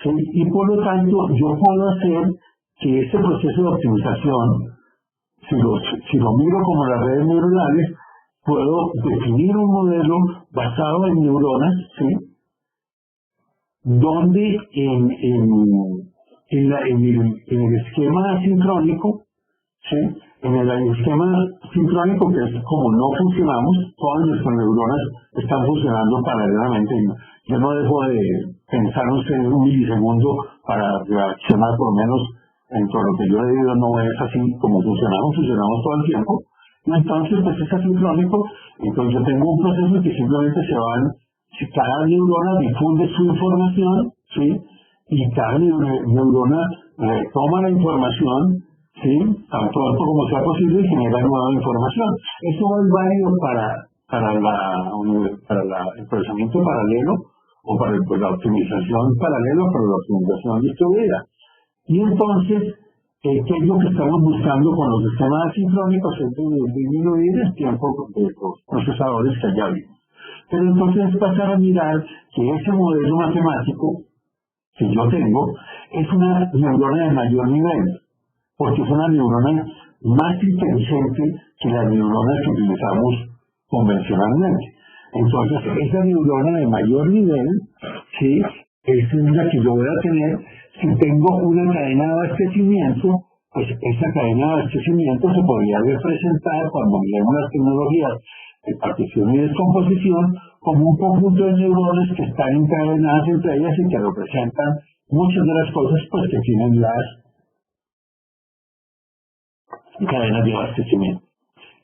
¿Sí? Y por lo tanto, yo puedo hacer que este proceso de optimización, si lo miro como las redes neuronales, puedo definir un modelo basado en neuronas, ¿sí? Donde en el esquema asincrónico, ¿sí? En el esquema sincrónico, que es como no funcionamos, todas nuestras neuronas están funcionando paralelamente. Yo no dejo de pensar un milisegundo para reaccionar, por lo menos entre lo que yo he debido, no es así como funcionamos todo el tiempo. Y entonces, pues es asincrónico. Entonces yo tengo un proceso que simplemente si cada neurona difunde su información, ¿sí? Y cada neurona toma la información, ¿sí? Tan pronto como sea posible, y genera nueva información. Eso es válido para el procesamiento paralelo o para la optimización paralela o para la optimización distribuida. Y entonces, ¿qué es lo que estamos buscando con los sistemas asincrónicos? Es disminuir el tiempo de los procesadores que ya vimos. Pero entonces pasar a mirar que ese modelo matemático que yo tengo es una neurona de mayor nivel, porque es una neurona más inteligente que las neuronas que utilizamos convencionalmente. Entonces, esa neurona de mayor nivel, ¿sí? Es la que yo voy a tener si tengo una cadena de abastecimiento. Pues esa cadena de abastecimiento se podría representar cuando miremos las tecnologías de partición y descomposición como un conjunto de neuronas que están encadenadas entre ellas y que representan muchas de las cosas pues que tienen las cadenas de abastecimiento.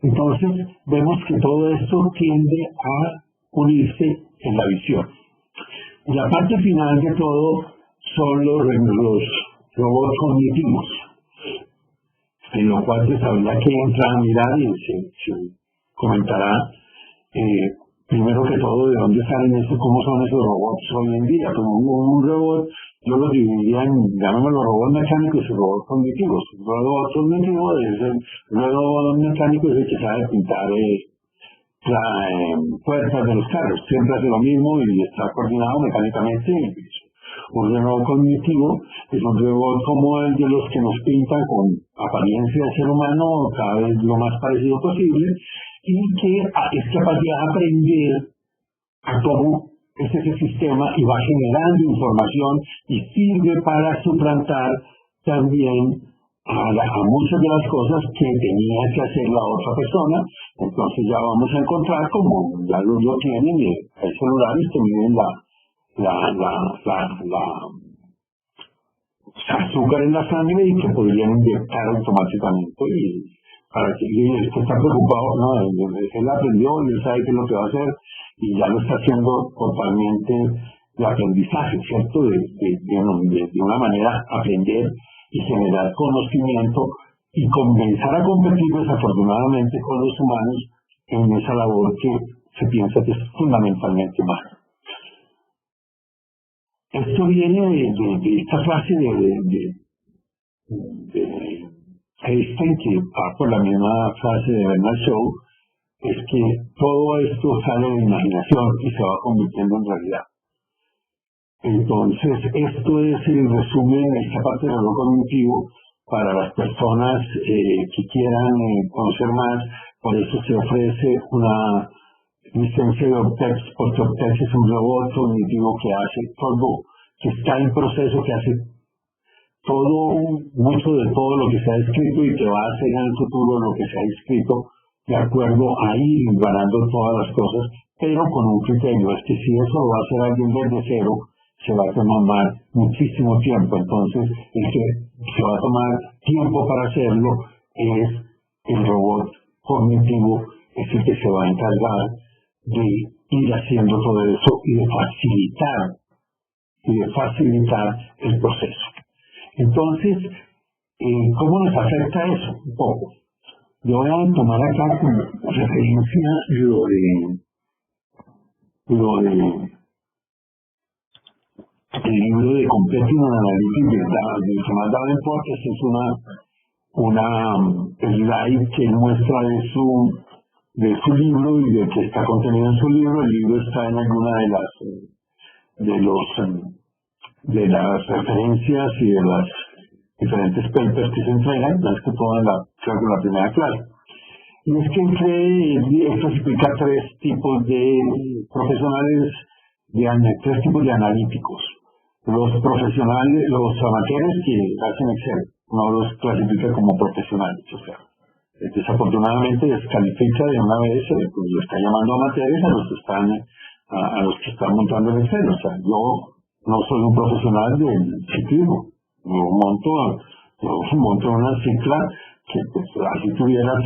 Entonces vemos que todo esto tiende a unirse en la visión. Y la parte final de todo son los robots cognitivos, en lo cual pues habría que entrar a mirar y se comentará primero que todo de dónde salen esos, cómo son esos robots hoy en día. Como un robot, yo lo dividiría en, llamémoslo, robots mecánicos y robots cognitivos. Un robot cognitivo un robot mecánico es el que sabe pintar puertas de los carros, siempre hace lo mismo y está coordinado mecánicamente. Un robot cognitivo es un robot como el de los que nos pintan con apariencia de ser humano, cada vez lo más parecido posible, y que es capaz de aprender a cómo es ese sistema y va generando información y sirve para suplantar también a muchas de las cosas que tenía que hacer la otra persona. Entonces ya vamos a encontrar, como ya lo tienen, hay celulares que miden azúcar en la sangre y que podrían inyectar automáticamente y para que el que está preocupado, no, él aprendió, él sabe qué es lo que va a hacer y ya lo está haciendo totalmente de aprendizaje, ¿cierto? De una manera aprender y generar conocimiento y comenzar a competir desafortunadamente con los humanos en esa labor que se piensa que es fundamentalmente humana. Esto viene de esta frase de Einstein, que va por la misma frase de Bernard Shaw, es que todo esto sale de imaginación y se va convirtiendo en realidad. Entonces, esto es el resumen de esta parte del robot cognitivo para las personas que quieran conocer más. Por eso se ofrece una licencia de Optex, porque Optex es un robot cognitivo que hace todo, que está en proceso, que hace mucho de todo lo que se ha escrito y que va a hacer en el futuro lo que se ha escrito, de acuerdo a ir ganando todas las cosas, pero con un criterio, es que si eso lo va a hacer alguien desde cero, se va a tomar muchísimo tiempo. Entonces, el que se va a tomar tiempo para hacerlo es el robot cognitivo, es el que se va a encargar de ir haciendo todo eso y de facilitar el proceso. Entonces, ¿cómo nos afecta eso? Un poco. Yo voy a tomar acá como referencia lo de el libro de Competing Analytics de Thomas Davenport, que es el slide que él muestra de su libro y de que está contenido en su libro. El libro está en alguna de las de las referencias y de las diferentes papers que se entregan, más que todo creo que en la primera clase. Y es que clasifica tres tipos de profesionales, tres tipos de analíticos. Los profesionales, los amateurs que hacen Excel, no los clasifica como profesionales. O sea, desafortunadamente descalifica de una vez, pues lo está llamando amateurs a los que están montando el Excel. O sea, yo no soy un profesional del ciclismo. Yo monto una cicla que pues, así tuviera la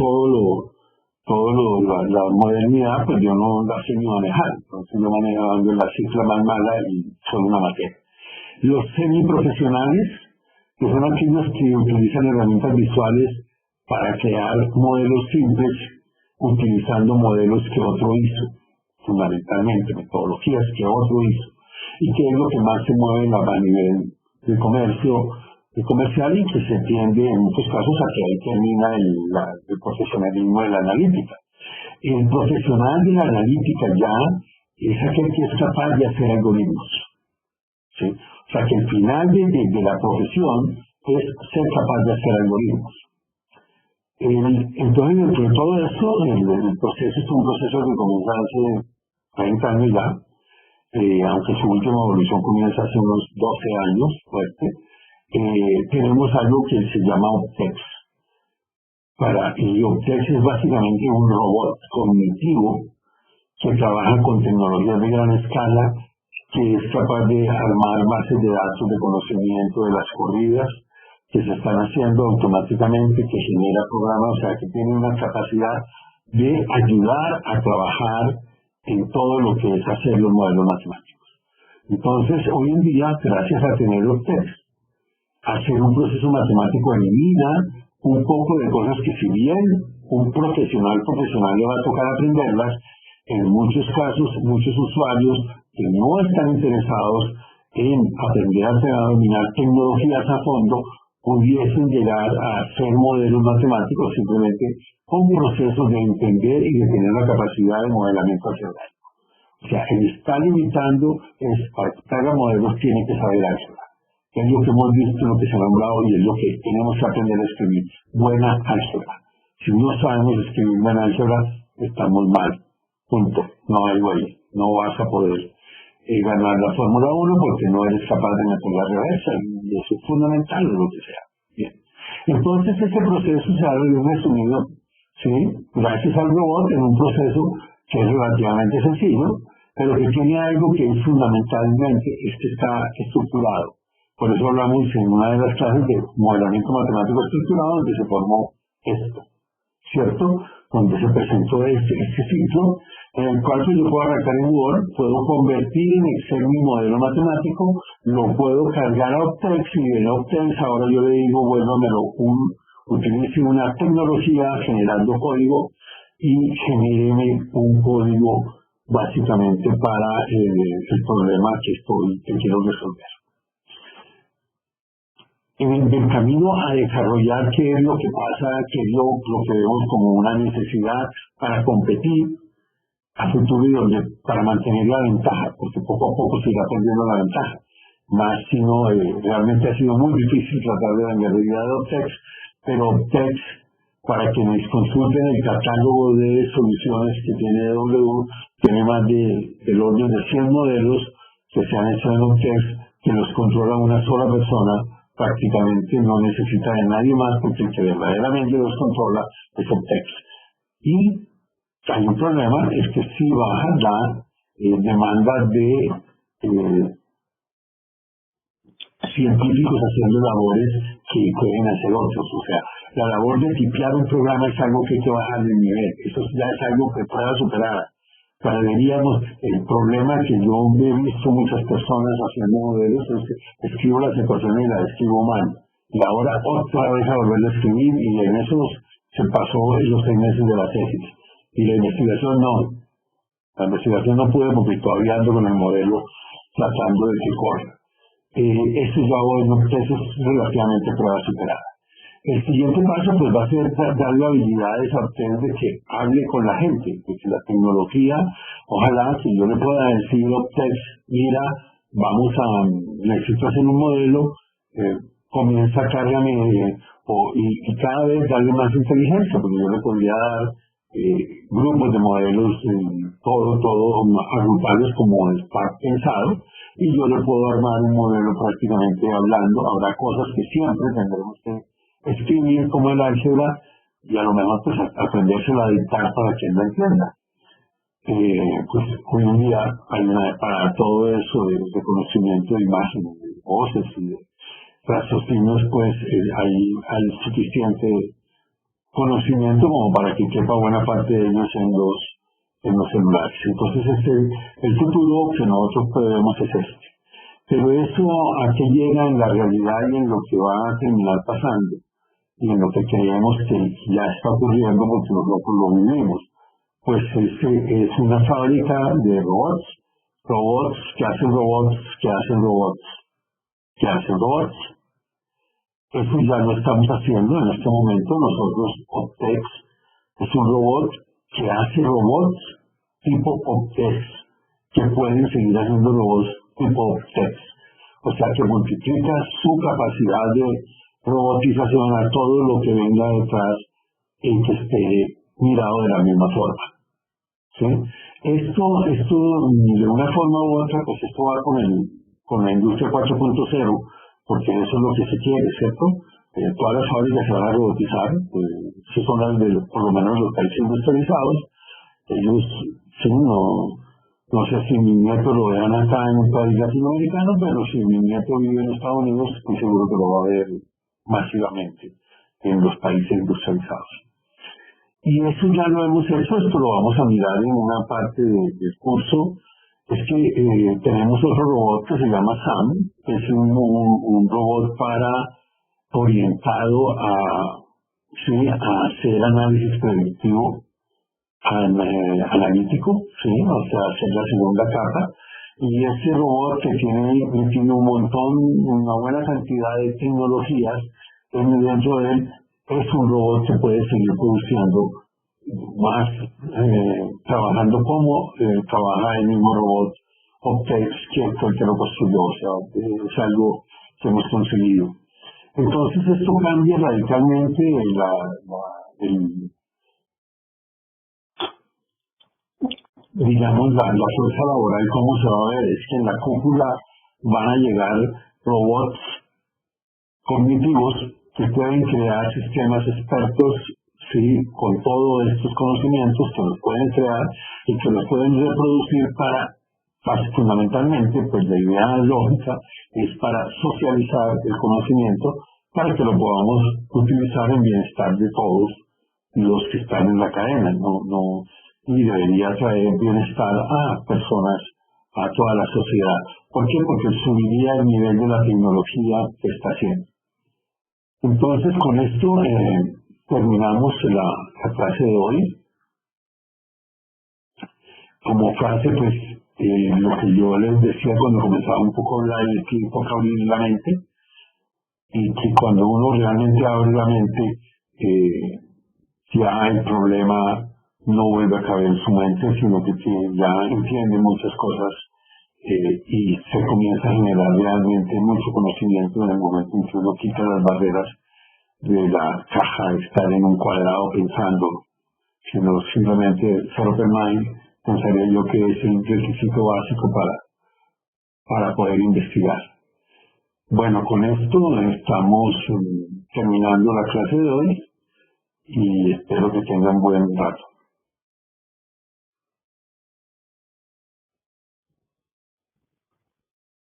modernidad, pues yo no la sé ni manejar. Entonces yo manejando la cicla más mala y soy un amateur. Los semiprofesionales, que son aquellos que utilizan herramientas visuales para crear modelos simples, utilizando modelos que otro hizo, fundamentalmente metodologías que otro hizo, y que es lo que más se mueve a nivel de comercial y que se tiende en muchos casos a que ahí termina el profesionalismo de la analítica. El profesional de la analítica ya es aquel que es capaz de hacer algoritmos, ¿sí? O sea que el final de la profesión es ser capaz de hacer algoritmos. Entonces, dentro de todo esto, el proceso es un proceso que comienza hace 30 años ya, aunque su última evolución comienza hace unos 12 años, fuerte. Tenemos algo que se llama Optex. Y Optex es básicamente un robot cognitivo que trabaja con tecnologías de gran escala, que es capaz de armar bases de datos de conocimiento de las corridas que se están haciendo automáticamente, que genera programas, o sea, que tiene una capacidad de ayudar a trabajar en todo lo que es hacer los modelos matemáticos. Entonces, hoy en día, gracias a tener Optex, hacer un proceso matemático elimina un poco de cosas que si bien un profesional le va a tocar aprenderlas, en muchos casos, muchos usuarios que no están interesados en aprender a dominar tecnologías a fondo, pudiesen llegar a hacer modelos matemáticos simplemente con procesos de entender y de tener la capacidad de modelamiento algebraico. O sea, el está limitando es, para que haga modelos tiene que saber álgebra. Es lo que hemos visto, lo que se ha nombrado y es lo que tenemos que aprender a escribir. Buena álgebra. Si no sabemos escribir buena álgebra, estamos mal. Punto. No hay way. No vas a poder ganar la Fórmula 1 porque no eres capaz de meter la reversa. Y eso es fundamental, lo que sea. Bien. Entonces, este proceso se ha resumido, ¿sí? Gracias al robot en un proceso que es relativamente sencillo, pero que tiene algo que es fundamentalmente que está estructurado. Por eso hablamos en una de las clases de modelamiento matemático estructurado, donde se formó esto, ¿cierto? Donde se presentó este ciclo, en el cual yo puedo arrancar en Word, puedo convertir en Excel mi modelo matemático, lo puedo cargar a Optex y en Optex ahora yo le digo, utilice una tecnología generando código y genéreme un código básicamente para el problema que quiero resolver. En el camino a desarrollar qué es lo que pasa, qué es lo que vemos como una necesidad para competir a futuro y para mantener la ventaja, porque poco a poco se irá perdiendo la ventaja. Más si no, realmente ha sido muy difícil tratar de vender la idea de Optex, pero Optex, para quienes consulten el catálogo de soluciones que tiene W, tiene más del orden de 100 modelos que se han hecho en Optex, que los controla una sola persona. Prácticamente no necesita de nadie más porque el que verdaderamente los controla es Optex. Y hay un problema, es que si baja la demanda de científicos haciendo labores que pueden hacer otros. O sea, la labor de tipear un programa es algo que hay que bajar de nivel. Eso ya es algo que pueda superar. El problema que yo he visto muchas personas haciendo modelos es que escribo las ecuaciones y las escribo mal. Y ahora otra vez a volver a escribir y en eso se pasó los 6 meses de la tesis. Y la investigación no. La investigación no pude porque todavía ando con el modelo tratando de que corra. Eso ya es relativamente prueba superada. El siguiente paso pues va a ser darle habilidades a ustedes de que hable con la gente, de que la tecnología, ojalá que yo le pueda decir a Optex, mira, vamos a, necesitas en un modelo, comienza a carga media, y cada vez darle más inteligencia, porque yo le podría dar grupos de modelos, todo agruparlos como está pensado, y yo le puedo armar un modelo prácticamente hablando. Habrá cosas que siempre tendremos que escribir como el álgebra, y a lo mejor pues aprendérselo a dictar para que él lo entienda. Pues hoy en día hay para todo eso de reconocimiento de imágenes, de voces y de raciocinios, pues hay suficiente conocimiento como para que quepa buena parte de ellos en los celulares. Entonces el futuro que nosotros prevemos es este. Pero eso a qué llega en la realidad y en lo que va a terminar pasando y en lo que creemos que ya está ocurriendo porque nosotros lo vivimos. Pues es una fábrica de robots que hacen robots, que hacen robots, que hacen robots. Eso ya lo estamos haciendo en este momento. Nosotros, Optex es un robot que hace robots tipo Optex, que pueden seguir haciendo robots tipo Optex. O sea, que multiplica su capacidad de robotización a todo lo que venga detrás y que esté mirado de la misma forma. ¿Sí? Esto de una forma u otra, pues esto va con la industria 4.0, porque eso es lo que se quiere, ¿cierto? Todas las fábricas se van a robotizar, esas son las de, por lo menos los países industrializados. Ellos, sí, no sé si mi nieto lo vean acá en un país latinoamericano, pero si mi nieto vive en Estados Unidos, estoy seguro que lo va a ver masivamente en los países industrializados. Y eso ya lo hemos hecho, esto lo vamos a mirar en una parte del curso. Es que tenemos otro robot que se llama SAM, que es un robot orientado a hacer análisis predictivo analítico, ¿sí? O sea, hacer la segunda capa. Y este robot que tiene una buena cantidad de tecnologías dentro de él, es un robot que puede seguir produciendo más, trabajando como trabaja el mismo robot Optex que fue el que lo construyó. O sea, es algo que hemos conseguido. Entonces esto cambia radicalmente digamos, la fuerza laboral. ¿Cómo se va a ver? Es que en la cúpula van a llegar robots cognitivos que pueden crear sistemas expertos, sí, con todos estos conocimientos que los pueden crear y que los pueden reproducir fundamentalmente, pues la idea lógica es para socializar el conocimiento para que lo podamos utilizar en bienestar de todos los que están en la cadena, y debería traer bienestar a personas, a toda la sociedad. ¿Por qué? Porque subiría el nivel de la tecnología que está haciendo. Entonces, con esto terminamos la clase de hoy. Como frase, pues, lo que yo les decía cuando comenzaba un poco a hablar, es que toca abrir la mente, y que cuando uno realmente abre la mente, ya el problema no vuelve a caber en su mente, sino que ya entiende muchas cosas, y se comienza a generar realmente mucho conocimiento en el momento en que uno quita las barreras de la caja de estar en un cuadrado pensando, sino simplemente ser open mind. Pensaría yo que es un requisito básico para poder investigar. Bueno, con esto estamos terminando la clase de hoy y espero que tengan buen rato.